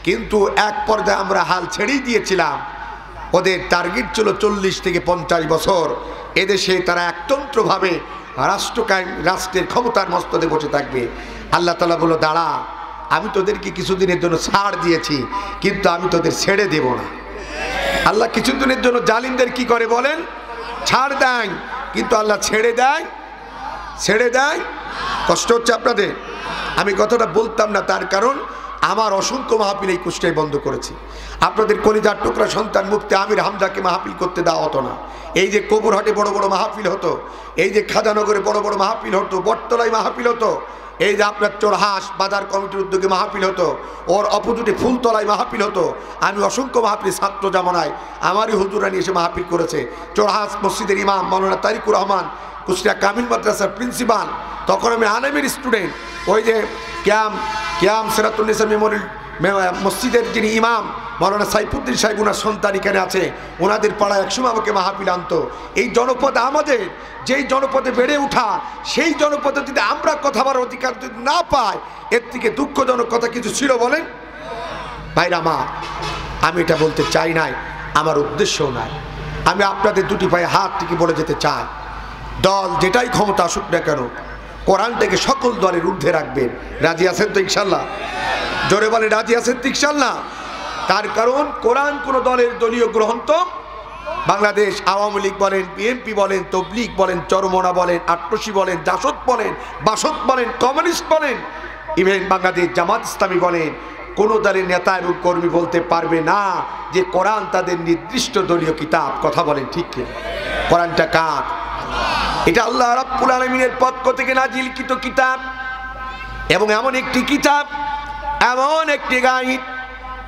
কিন্তু এক পর্যায়ে আমরা হাল ছেড়েই দিয়েছিলাম। ওদের টার্গেট ছিল 40 থেকে 50 বছর এদেশে তারা একতন্ত্রভাবে রাষ্ট্রের ক্ষমতার মস্তদে বসে থাকবে। আল্লাহ তাআলা বলল, দাঁড়া, আমি তোদেরকে কিছুদিনের জন্য ছাড় দিয়েছি, কিন্তু আমি তোদের ছেড়ে দেব না। আল্লাহ কিছুদিনের জন্য জালিমদের কি করে বলেন? ছাড় দেয়, কিন্তু আল্লাহ ছেড়ে দেয়। কষ্ট হচ্ছে আপনাদের? আমি কথাটা বলতাম না, তার কারণ আমার অসংখ্য মাহফিল এই কুষ্টায় বন্ধ করেছি। আপনাদের কলিজার টুকরা সন্তান মুফতি আমির হামজাকে মাহফিল করতে দেওয়া হতো না। এই যে কবুরহাটে বড় বড় মাহফিল হতো, এই যে খাজানগরে বড় বড় মাহফিল হতো, বটতলায় মাহফিল হতো, এই যে আপনার চোরহাস বাজার কমিটির উদ্যোগে মাহফিল হতো, ওর অপোজিটে ফুলতলায় মাহফিল হতো। আমি অসংখ্য মাহফিল ছাত্র জামানায় আমারই হুজুরা নিয়ে এসে মাহফিল করেছে। চোরহাস মসজিদের ইমাম মাওলানা তারিকুর রহমান, কুষ্টিয়া কামিল মাদ্রাসার প্রিন্সিপাল, তখন আমি আলেমের স্টুডেন্ট। ওই যে ক্যাম সিরাতুন্নিসা মেমোরিয়াল মসজিদের যিনি ইমাম মাওলানা সাইফুদ্দিন সাহেব, ওনার সন্তান এখানে আছে, ওনাদের পাড়ায় একসময় আমাকে মাহফিল আনতো। এই জনপদ আমাদের, যেই জনপদে বেড়ে ওঠা, সেই জনপদে যদি আমরা কথা বলার অধিকার যদি না পাই, এর থেকে দুঃখজনক কথা কিছু ছিল বলেন? ভাইরা আমার, আমি এটা বলতে চাই নাই, আমার উদ্দেশ্যও নাই। আমি আপনাদের দুটি পায়ে হাত থেকে বলে যেতে চাই, দল যেটাই ক্ষমতা আসুক না কেন, কোরআনটাকে সকল দলের ঊর্ধ্বে রাখবেন। রাজি আছেন তো ইনশাল্লাহ? জোরে বলে রাজি আছেন তো ইনশাল্লাহ? তার কারণ কোরআন কোন দলের দলীয় গ্রন্থ। বাংলাদেশ আওয়ামী লীগ বলেন, বিএনপি বলেন, তবলিগ বলেন, চরমোনা বলেন, আট্রসি বলেন, জাসদ বলেন, বাসদ বলেন, কমিউনিস্ট বলেন, ইভেন বাংলাদেশ জামাত ইসলামী বলেন, কোন দলের নেতা এবং কর্মী বলতে পারবে না যে কোরআন তাদের নির্দিষ্ট দলীয় কিতাব। কথা বলেন ঠিক কি? কোরআনটা কার? এটা আল্লাহ রাব্বুল আলামিনের পক্ষ থেকে নাজিলকৃত কিতাব, এবং এমন একটি কিতাব, এমন একটি গাইড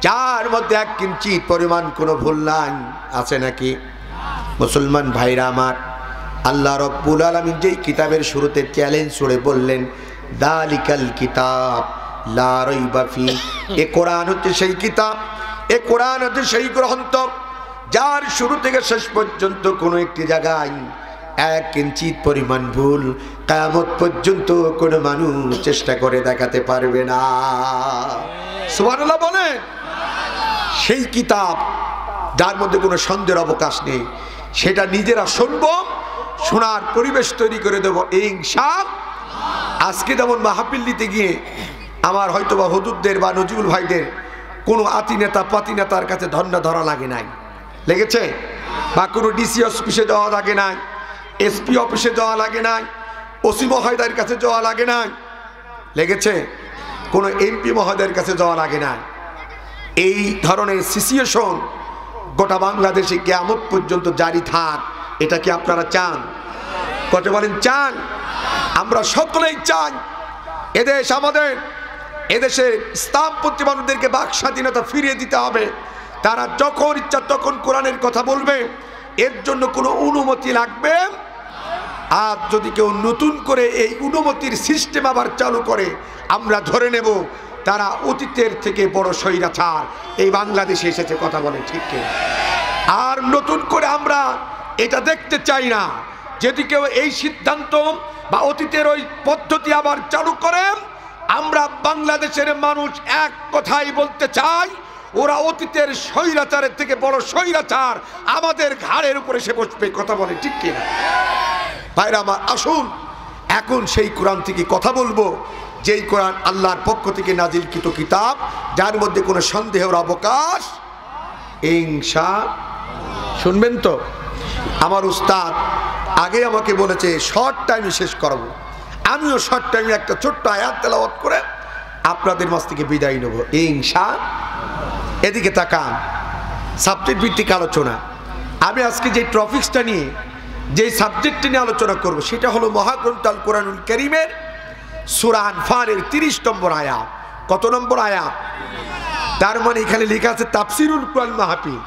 যার মধ্যে এক কিঞ্চিত পরিমাণ কোনো ভুল নাই। আছে নাকি? মুসলমান ভাইরা আমার, আল্লাহ রাব্বুল আলামিন যেই কিতাবের শুরুতে চ্যালেঞ্জ ছুড়ে বললেন, দালিকাল কিতাব লা রাইবা ফি, এ কোরআন হচ্ছে সেই কিতাব, এ কোরআন হচ্ছে সেই গ্রন্থ যার শুরু থেকে শেষ পর্যন্ত কোনো একটি জায়গায় এক কিঞ্চিত পরিমাণ ভুল কিয়ামত পর্যন্ত কোনো মানুষ চেষ্টা করে দেখাতে পারবে না। সুবহানাল্লাহ বলেন। সেই কিতাব যার মধ্যে কোনো সন্দেহের অবকাশ নেই, সেটা নিজেরা শুনবো, শোনার পরিবেশ তৈরি করে দেবো ইনশাআল্লাহ। আজকে যেমন মাহফিল দিতে গিয়ে আমার হয়তোবা হুজুরদের বা নজিবুল ভাইদের কোনো আতি নেতা পাতি নেতার কাছে ধর্ণা ধরা লাগে নাই, লেগেছে? বা কোনো ডিসি অফিসে যাওয়া লাগে নাই, এসপি অফিসে যাওয়া লাগে নাই, ওসি মহোদয়ের কাছে যাওয়া লাগে নাই, লেগেছে? কোনো এমপি মহোদয়ের কাছে যাওয়া লাগে না। এই ধরনের সিচুয়েশন গোটা বাংলাদেশে কিয়ামত পর্যন্ত জারি থাক, এটা কি আপনারা চান? কত বলেন চান? আমরা সকলেই চাই এদেশ আমাদের, এদেশে ইসলামপন্থী মানুষদেরকে বাক স্বাধীনতা ফিরিয়ে দিতে হবে। তারা যখন ইচ্ছা তখন কোরআনের কথা বলবে, এর জন্য কোনো অনুমতি লাগবে। আর যদি কেউ নতুন করে এই অনুমতির সিস্টেম আবার চালু করে, আমরা ধরে নেব তারা অতীতের থেকে বড় স্বৈরাচার এই বাংলাদেশে এসেছে। কথা বলে ঠিক কি? আর নতুন করে আমরা এটা দেখতে চাই না। যদি কেউ এই সিদ্ধান্ত বা অতীতের ওই পদ্ধতি আবার চালু করে, আমরা বাংলাদেশের মানুষ এক কথাই বলতে চাই, ওরা অতীতের স্বৈরাচারের থেকে বড় স্বৈরাচার আমাদের ঘাড়ের উপরে এসে বসবে। কথা বলে ঠিক কিনা? ভাইরা আমার, আসুন এখন সেই কোরআন থেকে কথা বলবো, যেই কোরআন আল্লাহর পক্ষ থেকে নাজিলকৃত কিতাব, যার মধ্যে কোনো সন্দেহের অবকাশ। ইনশাআল্লাহ শুনবেন তো? আমার উস্তাদ আগে আমাকে বলেছে শর্ট টাইমে শেষ করবো, আমিও শর্ট টাইমে একটা ছোট্ট আয়াত তেলাওয়াত করে আপনাদের মাঝ থেকে বিদায় নেব ইনশাআল্লাহ। এদিকে তাকান, সাবজেক্ট ভিত্তিক আলোচনা। আমি আজকে যে টপিকসটা নিয়ে, যে সাবজেক্টটা নিয়ে আলোচনা করব, সেটা হলো মহাগ্রন্থ আল কোরআনুল কারীমের সূরা আনফালের 30 নম্বর আয়াত। কত নম্বর আয়াত? তার মানে এখানে লেখা আছে তাফসিরুল কোরআন মাহফিল।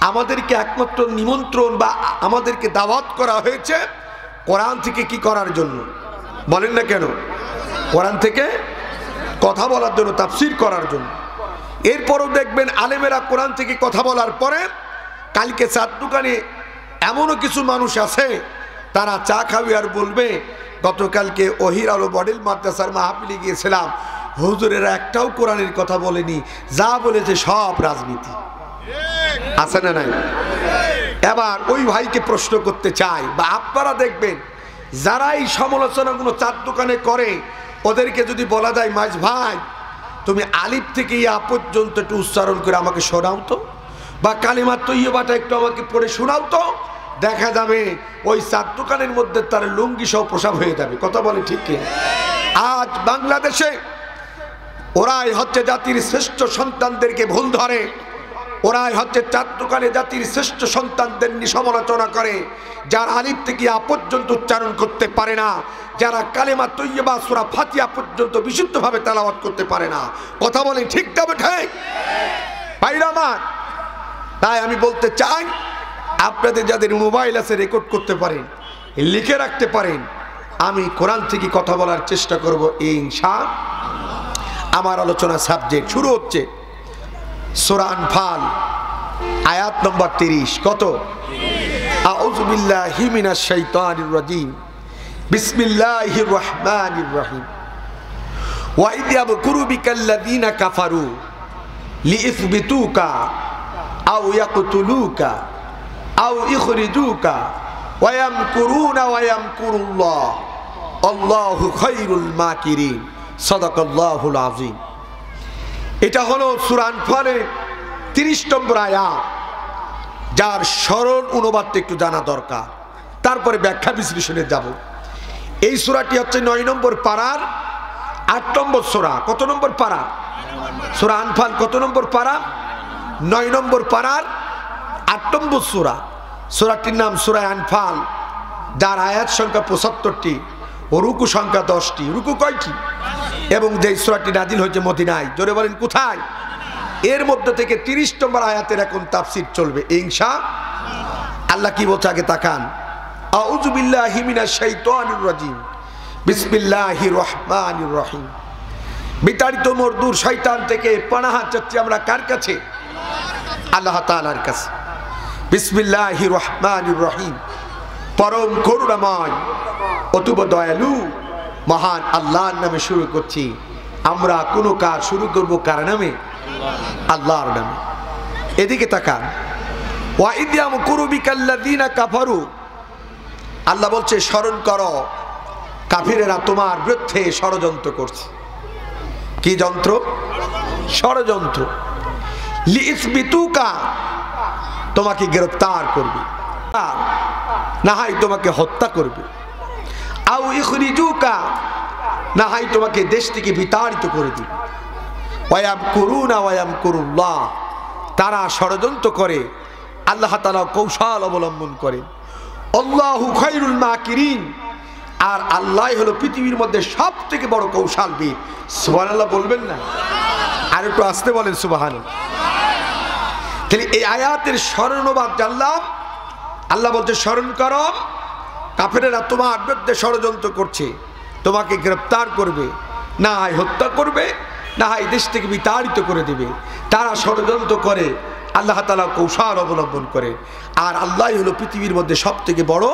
আমাদেরকে একমাত্র নিমন্ত্রণ বা আমাদেরকে দাওয়াত করা হয়েছে কোরআন থেকে কি করার জন্য? বলেন না কেন? কোরআন থেকে কথা বলার জন্য, তাফসির করার জন্য। এরপরও দেখবেন আলেমেরা কোরআন থেকে কথা বলার পরে কালকে চার দোকানে এমনও কিছু মানুষ আছে, তারা চা খাবে আর বলবে গতকালকে ওহির আলো মডেল মাদ্রাসার মাহফিলে গিয়েছিলাম, হুজুরেরা একটাও কোরআনের কথা বলেনি, যা বলেছে সব রাজনীতি। আছে না নাই? এবার ওই ভাইকে প্রশ্ন করতে চাই, বা আপনারা দেখবেন যারা এই সমালোচনাগুলো চার দোকানে করে, ওদেরকে যদি বলা যায় মাঝ ভাই তুমি আলিফ থেকে ইয়া পর্যন্ত একটু উচ্চারণ করে আমাকে শোনাও তো, বা কালিমা তৈয়বাটা একটু আমাকে পড়ে শোনাও তো, দেখা যাবে ওই চার দোকানের মধ্যে তার লুঙ্গি সহ প্রসাব হয়ে যাবে। কথা বলে ঠিক কি? আজ বাংলাদেশে ওরাই হচ্ছে জাতির শ্রেষ্ঠ সন্তানদেরকে ভুল ধরে, ওরাই হচ্ছে চার দোকানে জাতির শ্রেষ্ঠ সন্তানদের নিয়ে সমালোচনা করে, যারা আলিফ থেকে ইয়া পর্যন্ত উচ্চারণ করতে পারে না, যারা কালেমা তৈয়বা সূরা ফাতিহা পর্যন্ত বিশুদ্ধভাবে তেলাওয়াত করতে পারে না। কথা বলেন ঠিক তবে ঠিক ভাইরা আমার। তাই আমি বলতে চাই, আপনাদের যাদের মোবাইল আছে রেকর্ড করতে পারেন, লিখে রাখতে পারেন, আমি কোরআন থেকে কথা বলার চেষ্টা করব ইনশাআল্লাহ। আমার আলোচনা সাবজেক্ট শুরু হচ্ছে সূরা আনফাল আয়াত নম্বর 30। কত? আউযু বিল্লাহি মিনাশ শাইতানির রাজিম, বিসমিল্লাহির রহমানির রহিম। ওয়া ইয ইয়ামকুরু বিকাল্লাযীনা কাফারু লিইসবিতুকা আও ইয়াকতুলুকা আও ইখরিজুকা ওয়া ইয়ামকুরুনা ওয়া ইয়ামকুরুল্লাহ আল্লাহু খায়রুল মাকিরিন। সাদাকাল্লাহুল আযীম। এটা হলো সূরা আনফালের 30 নম্বর আয়াত, যার সরল অনুবাদটা একটু জানা দরকার, তারপরে ব্যাখ্যা বিশ্লেষণে যাব। এই সূরাটি হচ্ছে 9 নম্বর পারার 8 নম্বর সূরা। কত নম্বর পারা? সূরা আনফাল কত নম্বর পারা? 9 নম্বর পারার 8 নম্বর সূরা। সূরাটির নাম সূরা আনফাল, যার আয়াত সংখ্যা 75টি ও রুকু সংখ্যা 10টি। রুকু কয়টি? এবং যে সূরাটি নাজিল হয়েছে মদিনায়। জোরে বলেন কোথায়? এর মধ্যে থেকে 30 নম্বর আয়াতের এখন তাফসীর চলবে ইনশাআল্লাহ। আল্লাহ কি বলছে আগে তাকান। আউযু বিল্লাহি মিনাশ শাইতানির রাজিম, বিসমিল্লাহির রহমানির রহিম। বিতাড়িত মরদুর শয়তান থেকে পানাহ চাচ্ছি আমরা কার কাছে? আল্লাহ তাআলার কাছে। বিসমিল্লাহির রহমানির রহিম, পরম করুণাময় অতুব দয়ালু মহান আল্লাহর নামে শুরু করছি। আমরা কোনো কাজ শুরু করব কার নামে? আল্লাহর নামে। এদিকে তাকান। ওয়া ইয ইয়ামকুরু বিকাল্লাযীনা কাফারু, আল্লাহ বলছে স্মরণ করো কাফিরেরা তোমার বিরুদ্ধে ষড়যন্ত্র করছে। কি যন্ত্র? ষড়যন্ত্র। লিইসবিতুকা, তোমাকে গ্রেফতার করবে, না হয় তোমাকে হত্যা করবে। আও ইখরিজুকা, না হয় তোমাকে দেশ থেকে বিতাড়িত করে দিবে। ওয়া ইয়ামকুরুনা ওয়া ইয়ামকুরুল্লাহ, তারা ষড়যন্ত্র করে, আল্লাহ তাআলা কৌশল অবলম্বন করে। আল্লাহু খায়রুল মাকিরিন, আর আল্লাহ হলো পৃথিবীর মধ্যে সবথেকে বড় কৌশলবিদ। সুবহানাল্লাহ বলবেন না? আর একটু আসতে বলেন সুবহানাল্লাহ। তাহলে এই আয়াতের স্মরণবাদ জানলাম। আল্লাহ বলতে স্মরণ করো কাফেরেরা তোমার বিরুদ্ধে ষড়যন্ত্র করছে, তোমাকে গ্রেফতার করবে, না হয় হত্যা করবে, না হয় দেশ থেকে বিতাড়িত করে দেবে। তারা ষড়যন্ত্র করে, আল্লাহ তাআলা কৌশল অবলম্বন করে, আর আল্লাহ হলো পৃথিবীর মধ্যে সবথেকে বড়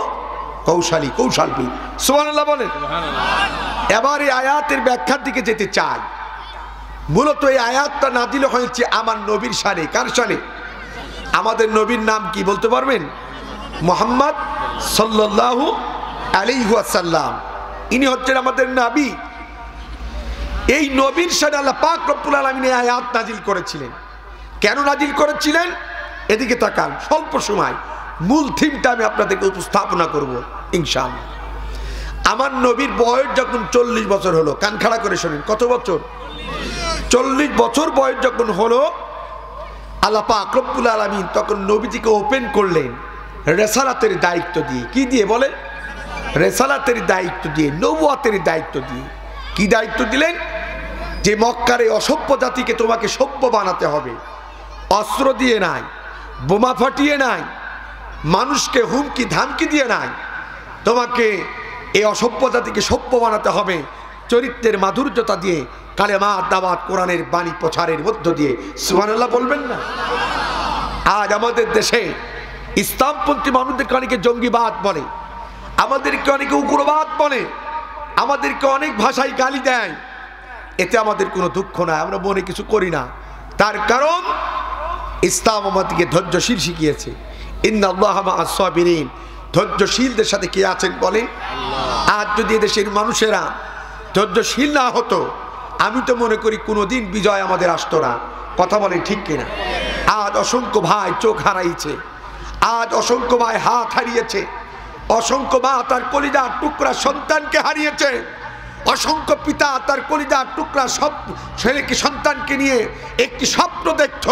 কৌশলবিদ। সুবহানাল্লাহ বলেন। এবার এই আয়াতের ব্যাখ্যার দিকে যেতে চাই। মূলত এই আয়াতটা নাজিল হয়েছে আমার নবীর শানে। কার শানে? আমাদের নবীর নাম কি বলতে পারবেন? মুহাম্মদ সাল্লাল্লাহু আলাইহি ওয়াসাল্লাম। ইনি হচ্ছেন আমাদের নবী। এই নবীর শানে আল্লাহ পাক রব্বুল আলামিন এই আয়াত নাজিল করেছিলেন। কেন নাজিল করেছিলেন? এদিকে তাকান, স্বল্প সময় মূল থিমটা আমি আপনাদেরকে উপস্থাপনা করব ইনশাআল্লাহ। আমার নবীর বয়স যখন 40 বছর হলো, কান খাড়া করে শুনেন, কত বছর? 40 বছর বয়স যখন হলো, আল্লাহ পাক রব্বুল আলামিন তখন নবীজিকে ওপেন করলেন রেসালাতের দায়িত্ব দিয়ে। কি দিয়ে বলেন? রেসালাতের দায়িত্ব দিয়ে, নবুয়াতের দায়িত্ব দিয়ে। কি দায়িত্ব দিলেন? যে মক্কার এই অসভ্য জাতিকে তোমাকে সভ্য বানাতে হবে। অস্ত্র দিয়ে নাই, বোমা ফাটিয়ে নাই, মানুষকে হুমকি ধামকি দিয়ে নাই, তোমাকে এই অসভ্য জাতিকে সভ্য বানাতে হবে চরিত্রের মাধুর্যতা দিয়ে, কালেমা দাওয়াত কোরআনের বাণী প্রচারের মধ্য দিয়ে। সুবহানাল্লাহ বলবেন না? আজ আমাদের দেশে ইসলামপন্থী মানুষদেরকে অনেকে জঙ্গিবাদ বলে, আমাদেরকে অনেকে উগ্রবাদ বলে, আমাদেরকে অনেক ভাষায় গালি দেয়। এতে আমাদের কোনো দুঃখ নাই, আমরা মনে কিছু করি না। তার কারণ ইসলাম আমাদেরকে ধৈর্যশীল শিখিয়েছে। ইন্নাল্লাহা মা'আস সাবিরিন, ধৈর্যশীলদের সাথে কে আছেন বলেন? আজ যদি এদেশের মানুষেরা ধৈর্যশীল না হতো, আমি তো মনে করি কোনোদিন বিজয় আমাদের আসতো না। কথা বলেন ঠিক কিনা? আজ অসংখ্য ভাই চোখ হারাইছে, আজ অসংখ্য ভাই হাত হারিয়েছে, অসংখ্য মা তার কলিজার টুকরা সন্তানকে হারিয়েছে, অসংখ্য পিতা তার কলিজার টুকরা সব ছেলেকে সন্তানকে নিয়ে একটি স্বপ্ন দেখত,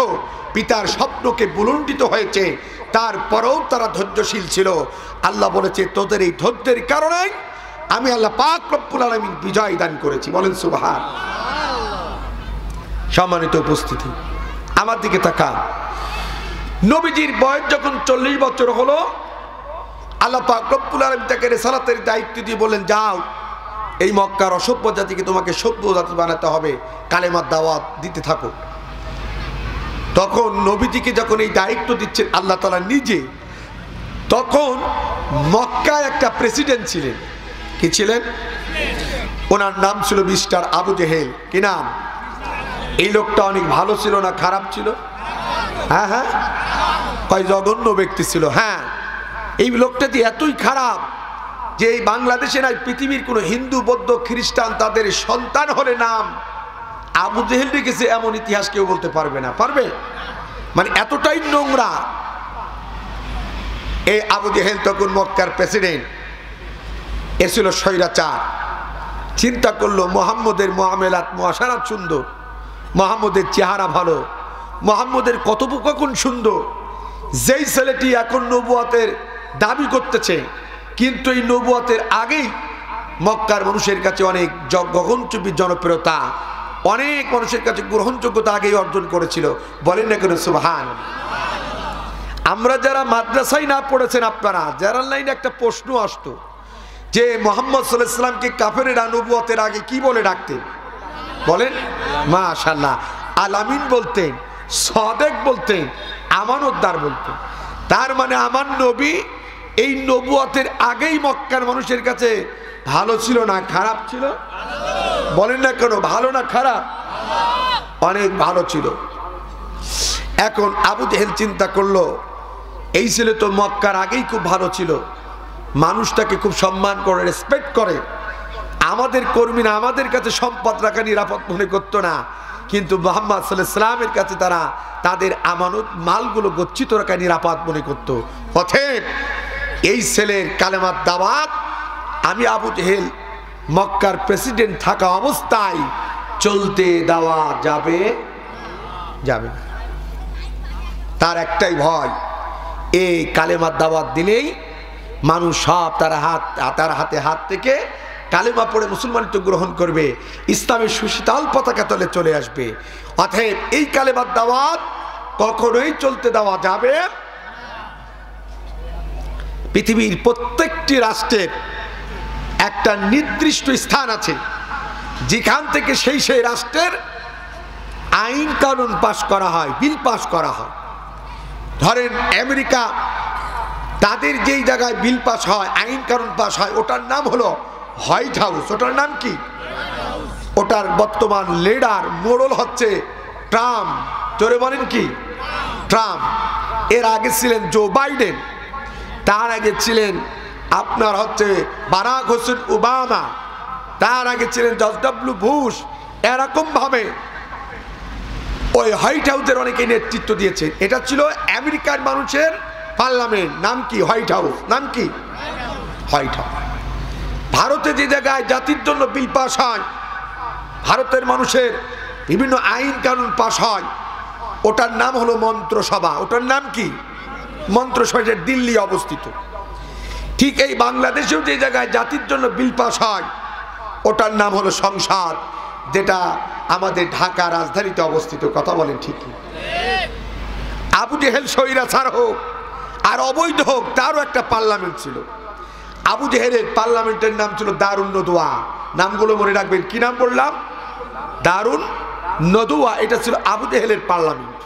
পিতার স্বপ্নকে বুলণ্ডিত হয়েছে, তারপরেও তারা ধৈর্যশীল ছিল। আল্লাহ বলেছে তোদের এই ধৈর্যের কারণে আমি আল্লাহ পাক রব্বুল আলামিন বিজয় দান করেছি। বলেন সুবহানাল্লাহ। সম্মানিত উপস্থিতি, আমার দিকে তাকান। নবীজির বয়স যখন 40 বছর হলো, আল্লাহ পাক রব্বুল আলামিন তাকে রিসালাতের দায়িত্ব দিয়ে বলেন, যাও এই মক্কার অসভ্য জাতিকে তোমাকে সভ্য জাতি বানাতে হবে, কালেমার দাওয়াত দিতে থাকো। তখন নবীজিকে যখন এই দায়িত্ব দিচ্ছেন আল্লাহ তাআলা নিজে, তখন মক্কায় একটা প্রেসিডেন্ট ছিলেন। কি ছিলেন? ওনার নাম ছিল মিস্টার আবু জেহেল। কি নাম? এই লোকটা অনেক ভালো ছিল না খারাপ ছিল? হ্যাঁ হ্যাঁ, কয় জঘন্য ব্যক্তি ছিল। হ্যাঁ, এই লোকটা যে এতই খারাপ যে এই বাংলাদেশে নাই পৃথিবীর কোনো হিন্দু বৌদ্ধ খ্রিস্টান তাদের সন্তান হলে নাম আবু জেহেল রেখেছে এমন ইতিহাস কেউ বলতে পারবে না। পারবে? মানে এতটাই নোংরা। এই আবু জেহেল তখন মক্কার প্রেসিডেন্ট, এ ছিল স্বৈরাচার। চিন্তা করলো মুহাম্মদের মুআমেলাত মুআশারাত সুন্দর, মুহাম্মদের চেহারা ভালো, মুহাম্মদের কথোপকথন সুন্দর। যেই ছেলেটি এখন নবুয়তের দাবি করতেছে, কিন্তু এই নবুয়তের আগেই মক্কার মানুষের কাছে অনেক গগনচুম্বী জনপ্রিয়তা, অনেক মানুষের কাছে গ্রহণযোগ্যতা আগেই অর্জন করেছিল। বলেন না কেন সুবহানাল্লাহ। আমরা যারা মাদ্রাসায় না পড়েছেন, আপনারা যারা লাইনে একটা প্রশ্ন আসতো যে মুহাম্মদ সাল্লাল্লাহু আলাইহি ওয়াসাল্লামকে কাফেররা নবুয়তের আগে কি বলে ডাকতেন? বলেন মাশাআল্লাহ। আলামিন বলতেন, সাদেক বলতেন, আমানতদার বলতেন। তার মানে আমার নবী এই নবুয়তের আগেই মক্কার মানুষের কাছে ভালো ছিল না খারাপ ছিল? বলেন না কেন, ভালো না খারাপ? অনেক ভালো ছিল। এখন আবু জেহেল চিন্তা করলো, এই ছেলে তো মক্কার আগেই খুব ভালো ছিল, মানুষ তাকে খুব সম্মান করে, রেসপেক্ট করে, আমাদের কর্মীরা আমাদের কাছে সম্পদ রাখা নিরাপদ মনে করতো না, কিন্তু মুহাম্মদ সাল্লাল্লাহু আলাইহি ওয়াসাল্লামের কাছে তারা তাদের আমানত মালগুলো গচ্ছিত রাখা নিরাপদ মনে করত। অতএব এই ছেলের কালেমার দাওয়াত আমি আবু জেহেল মক্কার প্রেসিডেন্ট থাকা অবস্থায় চলতে দেওয়া যাবে যাবে না। তার একটাই ভয়, এই কালেমার দাওয়াত দিলেই মানুষ সব তার হাতে হাত থেকে কালেমা পড়ে মুসলমানিত্ব গ্রহণ করবে, ইসলামের সুশীতল পতাকা তলে চলে আসবে। অতএব এই কালেমার দাওয়াত কখনোই চলতে দেওয়া যাবে। পৃথিবীর প্রত্যেকটি রাষ্ট্রের একটা নির্দিষ্ট স্থান আছে যেখান থেকে সেই রাষ্ট্রের আইন কানুন পাশ করা হয়, বিল পাশ করা হয়। ধরেন আমেরিকা, তাদের যেই জায়গায় বিল পাস হয়, আইন কানুন পাস হয়, ওটার নাম হলো হোয়াইট হাউস। ওটার নাম কি? ওটার বর্তমান লিডার মোড়ল হচ্ছে ট্রাম্প। জোরে বলেন কি? ট্রাম্প। এর আগে ছিলেন জো বাইডেন, তার আগে ছিলেন আপনার হচ্ছে বারাক হোসেন ওবামা, তার আগে ছিলেন জর্জ ডব্লিউ বুশ। এরকম ভাবে ওই হোয়াইট হাউসের অনেকে নেতৃত্ব দিয়েছে। এটা ছিল আমেরিকার মানুষের পার্লামেন্ট। নাম কি? White house. নাম কি? White house. ভারতে যে জায়গায় জাতির জন্য বিল পাস হয়, ভারতের মানুষের বিভিন্ন আইন কানুন পাস হয়, ওটার নাম হলো মন্ত্রসভা। ওটার নাম কি? মন্ত্রসভা। দিল্লি অবস্থিত। ঠিক এই বাংলাদেশেও যে জায়গায় জাতির জন্য বিল পাস হয়, ওটার নাম হলো সংসদ, যেটা আমাদের ঢাকা রাজধানীতে অবস্থিত। কথা বলেন ঠিক? আবু জেহেল স্বৈরাচার হোক আর অবৈধ হোক, তারও একটা পার্লামেন্ট ছিল। আবু জেহেলের পার্লামেন্টের নাম ছিল দারুন নদওয়া। নামগুলো মনে রাখবেন। কি নাম বললাম? দারুন নদওয়া। এটা ছিল আবু জেহেলের পার্লামেন্ট।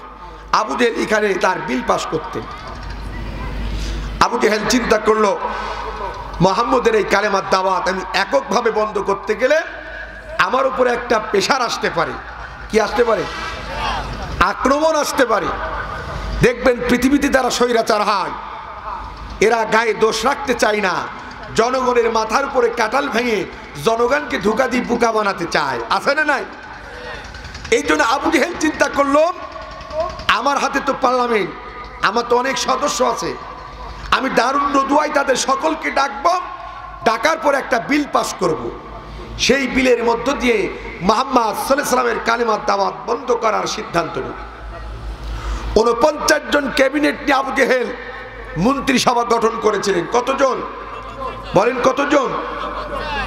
আবু জেহেল এখানে তার বিল পাস করতেন। আবু জেহেল চিন্তা করলো, মুহাম্মদের এই কালেমার দাওয়াত আমি এককভাবে বন্ধ করতে গেলে আমার উপরে একটা প্রেশার আসতে পারে। কি আসতে পারে? আক্রমণ আসতে পারে। দেখবেন পৃথিবীতে যারা স্বৈরাচার হয় এরা গায়ে দোষ রাখতে চায় না, জনগণের মাথার উপরে কাঁঠাল ভেঙে জনগণকে ধোঁকা দিয়ে বোকা বানাতে চায়। আছে না নাই? এই জন্য আবু জেহেল চিন্তা করলো, আমার হাতে তো পার্লামেন্ট, আমার তো অনেক সদস্য আছে, আমি দারুন নদুয়ায় তাদের সকলকে ডাকবো, ডাকার পর একটা বিল পাস করব। সেই বিলের মধ্য দিয়ে মুহাম্মদ সাল্লাল্লাহু আলাইহি ওয়াসাল্লামের কালিমার দাওয়াত বন্ধ করার সিদ্ধান্ত নেব। 49 জন ক্যাবিনেট নিয়ে আবু জেহেল মন্ত্রিসভা গঠন করেছিলেন। কতজন বলেন? কতজন?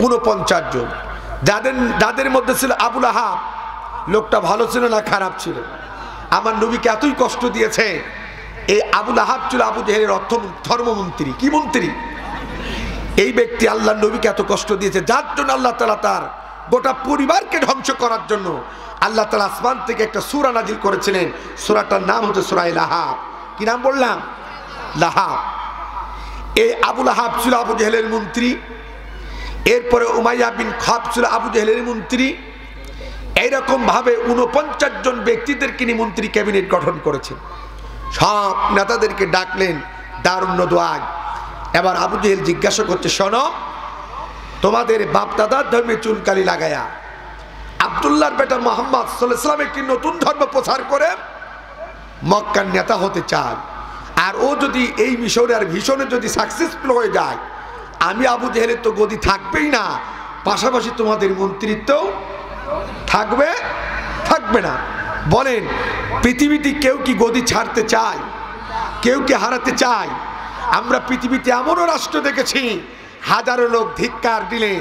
49 জন। যাদের মধ্যে ছিল আবুল আহাব। লোকটা ভালো ছিল না খারাপ ছিল? আমার নবীকে এতই কষ্ট দিয়েছে। এই আবুল আহাব ছিল আবু জেহেলের ধর্মমন্ত্রী। কি মন্ত্রী? এই ব্যক্তি আল্লাহ নবীকে এত কষ্ট দিয়েছে, যার জন্য আল্লাহ তাআলা তার গোটা পরিবারকে ধ্বংস করার জন্য আল্লাহ তাআলা আসমান থেকে একটা সূরা নাজিল করেছিলেন। সূরাটার নাম হচ্ছে সূরা লাহাব। কি নাম বললাম? লাহাব। এই আবুল আহাব ছিল আবু জেহেলের মন্ত্রী। এরপরে উমাইয়া বিন খাব ছিল আবু জেহেলের মন্ত্রী। এইরকম ভাবে 49 জন ব্যক্তিদের তিনি মন্ত্রী ক্যাবিনেট গঠন করেছেন। সব নেতাদেরকে ডাকলেন দারুন নদওয়ায়। এবার আবু জেহেল জিজ্ঞাসা করছে, শোনো, তোমাদের বাপ দাদার ধর্মে চুনকালি লাগায়া আব্দুল্লাহর বেটা মুহাম্মদ সাল্লাল্লাহু আলাইহি ওয়াসাল্লাম একটি নতুন ধর্ম প্রচার করে মক্কার নেতা হতে চায়, আর ও যদি এই মিশনে আর ভীষণে যদি সাকসেসফুল হয়ে যায়, আমি আবু জেহেলের তো গদি থাকবেই না, পাশাপাশি তোমাদের মন্ত্রিত্বও থাকবে না। বলেন, পৃথিবীতে কেউ কি গদি ছাড়তে চায়? কেউ কি হারাতে চায়? আমরা পৃথিবীতে এমনও রাষ্ট্র দেখেছি, হাজারো লোক ধিক্কার দিলে,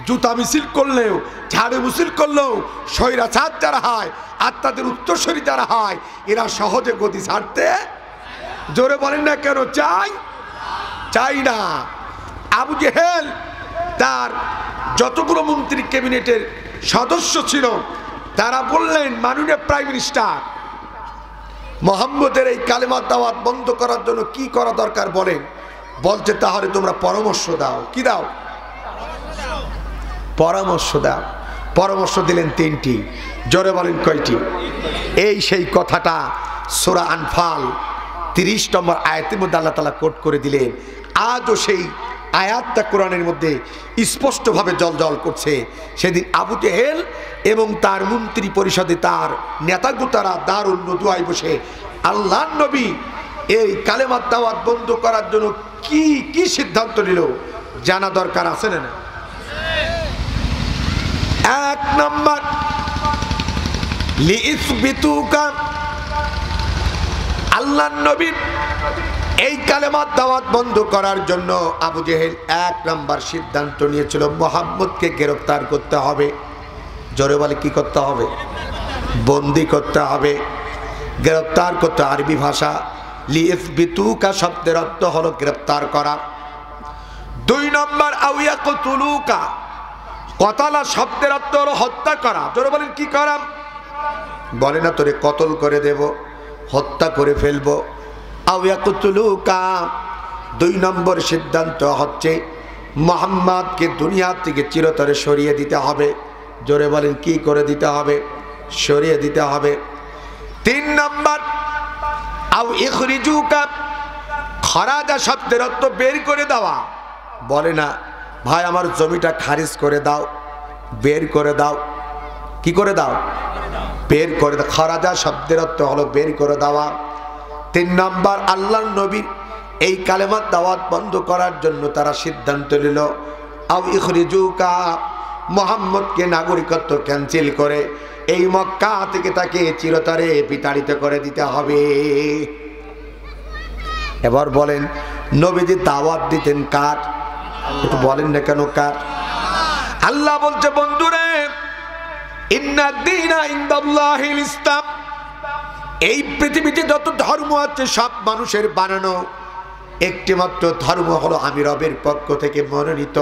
জুতা মিছিল করলেও, ঝাড়ু মিছিল করলেও স্বৈরাচার যারা হয় আর তাদের উত্তরসূরি যারা হয়, এরা সহজে গদি ছাড়তে, জোরে বলেন না কেন, চাই না। আবু জেহেল তার যতগুলো মন্ত্রী ক্যাবিনেটের সদস্য ছিল তারা বললেন, মাননীয় প্রাইম মিনিস্টার, মুহাম্মদের এই কালেমার দাওয়াত বন্ধ করার জন্য কি করা দরকার বলেন। বলছে, তাহলে তোমরা পরামর্শ দাও। কি দাও? পরামর্শ দাও। পরামর্শ দিলেন 3টি। জোরে বলেন কয়টি? এই সেই কথাটা সূরা আনফাল 30 নম্বর আয়াতের মধ্যে আল্লাহ তাআলা কোট করে দিলেন। আজও সেই আয়াতটা কোরআনের মধ্যে স্পষ্টভাবে জ্বলজ্বল করছে। সেদিন আবু জেহেল এবং তার মন্ত্রী পরিষদে তার নেতাগুতারা দারুন নদওয়ায় বসে আল্লাহর নবী এই কালেমার দাওয়াত বন্ধ করার জন্য কি কি সিদ্ধান্ত নিল জানা দরকার। আছে না? 1 নম্বর, লিইসবিতুকা, আল্লাহর নবীর এই কালেমার দাওয়াত বন্ধ করার জন্য আবু জেহেল 1 নম্বর সিদ্ধান্ত নিয়েছিল, মুহাম্মদকে গ্রেফতার করতে হবে। জোরে বলে, কি করতে হবে? বন্দী করতে হবে, গ্রেফতার করতে। আরবি ভাষা লিইসবিতুকা শব্দের অর্থ হলো গ্রেফতার করা। 2 নম্বর, আও ইয়াকতুলুকা, কতালা শব্দের অর্থ হলো হত্যা করা। জোরে বলেন, কি করা? বলে না তোরে কতল করে দেব, হত্যা করে ফেলবো। আও ইয়াকতুলুকা, 2 নম্বর সিদ্ধান্ত হচ্ছে মুহাম্মদকে দুনিয়া থেকে চিরতরে সরিয়ে দিতে হবে। জোরে বলেন, কি করে দিতে হবে? সরিয়ে দিতে হবে। 3 নম্বর, আও ইখরিজুকা, খরাজা শব্দের অর্থ বের করে দেওয়া। বলে না ভাই আমার জমিটা খারিজ করে দাও, বের করে দাও। কি করে দাও? বের করে দাও। খরাজা শব্দের অর্থ হলো বের করে দেওয়া। 3 নম্বর, আল্লাহর নবীর এই কালেমার দাওয়াত বন্ধ করার জন্য তারা সিদ্ধান্ত নিল, আও ইখরিজুকা, মুহাম্মদকে নাগরিকত্ব ক্যান্সেল করে এই মক্কা থেকে তাকে চিরতরে বিতাড়িত করে দিতে হবে। এবার বলেন, নবীজি দাওয়াত দিতেন কার? একটু বলেন না কেন কার? আল্লাহ বলছে, বন্ধুরে, ইন্নাদ দীনা ইনদাল্লাহিল ইসলাম, এই পৃথিবীতে যত ধর্ম আছে সব মানুষের বানানো, একটি মাত্র ধর্ম হলো আমি রবের পক্ষ থেকে মনোনীত।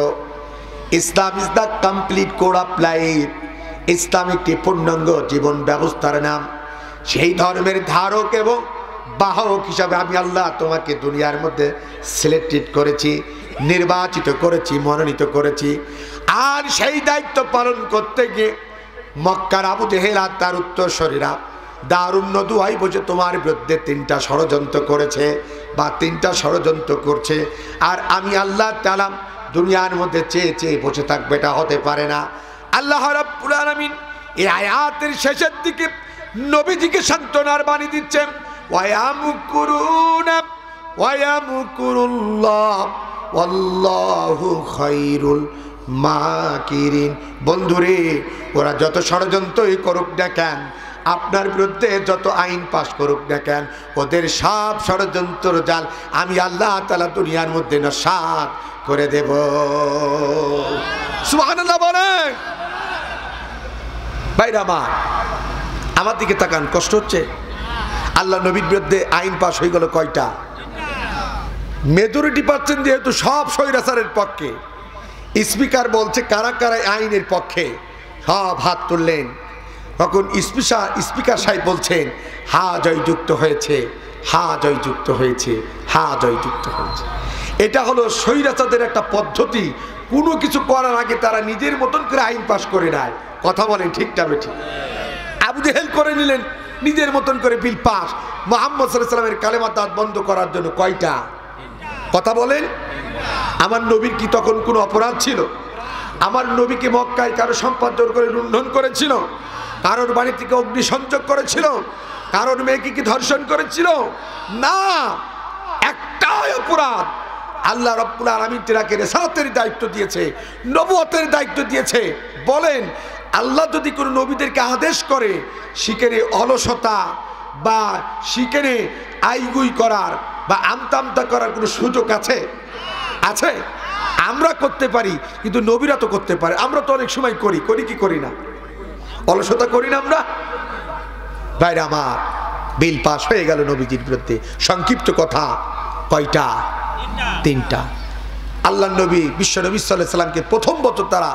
Islam is the complete code of life. Islam একটি পূর্ণাঙ্গ জীবন ব্যবস্থার নাম। সেই ধর্মের ধারক এবং বাহক হিসাবে আমি আল্লাহ তোমাকে দুনিয়ার মধ্যে সিলেক্টেড করেছি। নির্বাচিত করেছি, মনোনীত করেছি। আর সেই দায়িত্ব পালন করতে গিয়ে মক্কার আবু জেহেল আর তার উত্তরসূরিরা দারুণ নদুয়াই বসে তোমার বিরুদ্ধে 3টা ষড়যন্ত্র করেছে বা 3টা ষড়যন্ত্র করছে। আর আমি আল্লাহ তাআলা দুনিয়ার মধ্যে চেয়ে চেয়ে বসে থাকবে, এটা হতে পারে না। আল্লাহ রাব্বুল আলামিন এই আয়াতের শেষের দিকে নবীজিকে সান্ত্বনার বাণী দিচ্ছেন, ওয়ায়ামকুরুনা ওয়ায়ামকুরুল্লাহ ওয়াল্লাহু খায়রুল মাকিরিন। বন্ধুরে, ওরা যত ষড়যন্ত্রই করুক না কেন, আপনার বিরুদ্ধে যত আইন পাশ করুক না কেন, ওদের সব ষড়যন্ত্র জাল আমি আল্লাহ তাআলা দুনিয়ার মধ্যে নস্যাৎ করে দেব। সুবহানাল্লাহ বলেন। ভাইরা আমার দিকে তাকান, কষ্ট হচ্ছে? আল্লাহ নবীর বিরুদ্ধে আইন পাশ হয়ে গেল কয়টা? মেজরিটি পাচ্ছেন যেহেতু সব স্বৈরাচারের পক্ষে। স্পিকার বলছে কারা কারা আইনের পক্ষে, সব হাত তুললেন। তখন স্পিকার সাহেব বলছেন হা জয়যুক্ত হয়েছে, হা জয়যুক্ত হয়েছে, হা জয়যুক্ত হয়েছে। এটা হলো স্বৈরাচারদের একটা পদ্ধতি। কোনো কিছু করার আগে তারা নিজের মতন করে আইন পাশ করে নেয়। কথা বলেন ঠিক না বেঠিক? আবু জেহেল করে নিলেন নিজের মতন করে বিল পাস। মুহাম্মদ সাল্লাল্লাহু আলাইহি ওয়াসাল্লামের কালেমা দাঁত বন্ধ করার জন্য কয়টা? কথা বলেন। আমার নবীর কি তখন কোনো অপরাধ ছিল? আমার নবীকে মক্কায় কারো সম্পদ জোর করে লুণ্ঠন করেছিল? কারোর বাড়ি থেকে অগ্নিসংযোগ করেছিল? কারোর মেয়েকে কি ধর্ষণ করেছিল? না, একটাই অপরাধ। আল্লাহ রাব্বুল আলামিন তাকে রিসালাতের দায়িত্ব দিয়েছে, নবুয়তের দায়িত্ব দিয়েছে। বলেন, আল্লাহ যদি কোনো নবীদেরকে আদেশ করে সেখানে অলসতা বা সেখানে আইগুই করার বা আমতামতা করার কোনো সুযোগ আছে? আছে? আমরা করতে পারি, কিন্তু নবীরা তো করতে পারে। আমরা তো অনেক সময় করি কি করি না? অলসতা করি না আমরা? ভাইরা আমার, বিল পাস হয়ে গেল নবীজির বিরুদ্ধে। সংক্ষিপ্ত কথা কয়টা? 3টা। আল্লাহ নবী বিশ্ব নবী সাল্লাল্লাহু আলাইহি সাল্লামকে প্রথম বছর তারা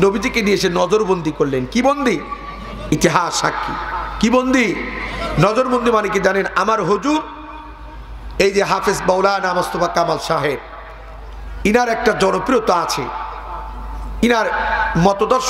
নবীজিকে নিয়ে এসে নজরবন্দি করলেন। কি বন্দি? ইতিহাস সাক্ষী। কি বন্দি? নজরবন্দি মানে কি জানেন? আমার হুজুর এই যে হাফেজ মাওলানা মোস্তফা কামাল সাহেব, ইনার একটা জনপ্রিয়তা আছে, ইনার মতদর্শ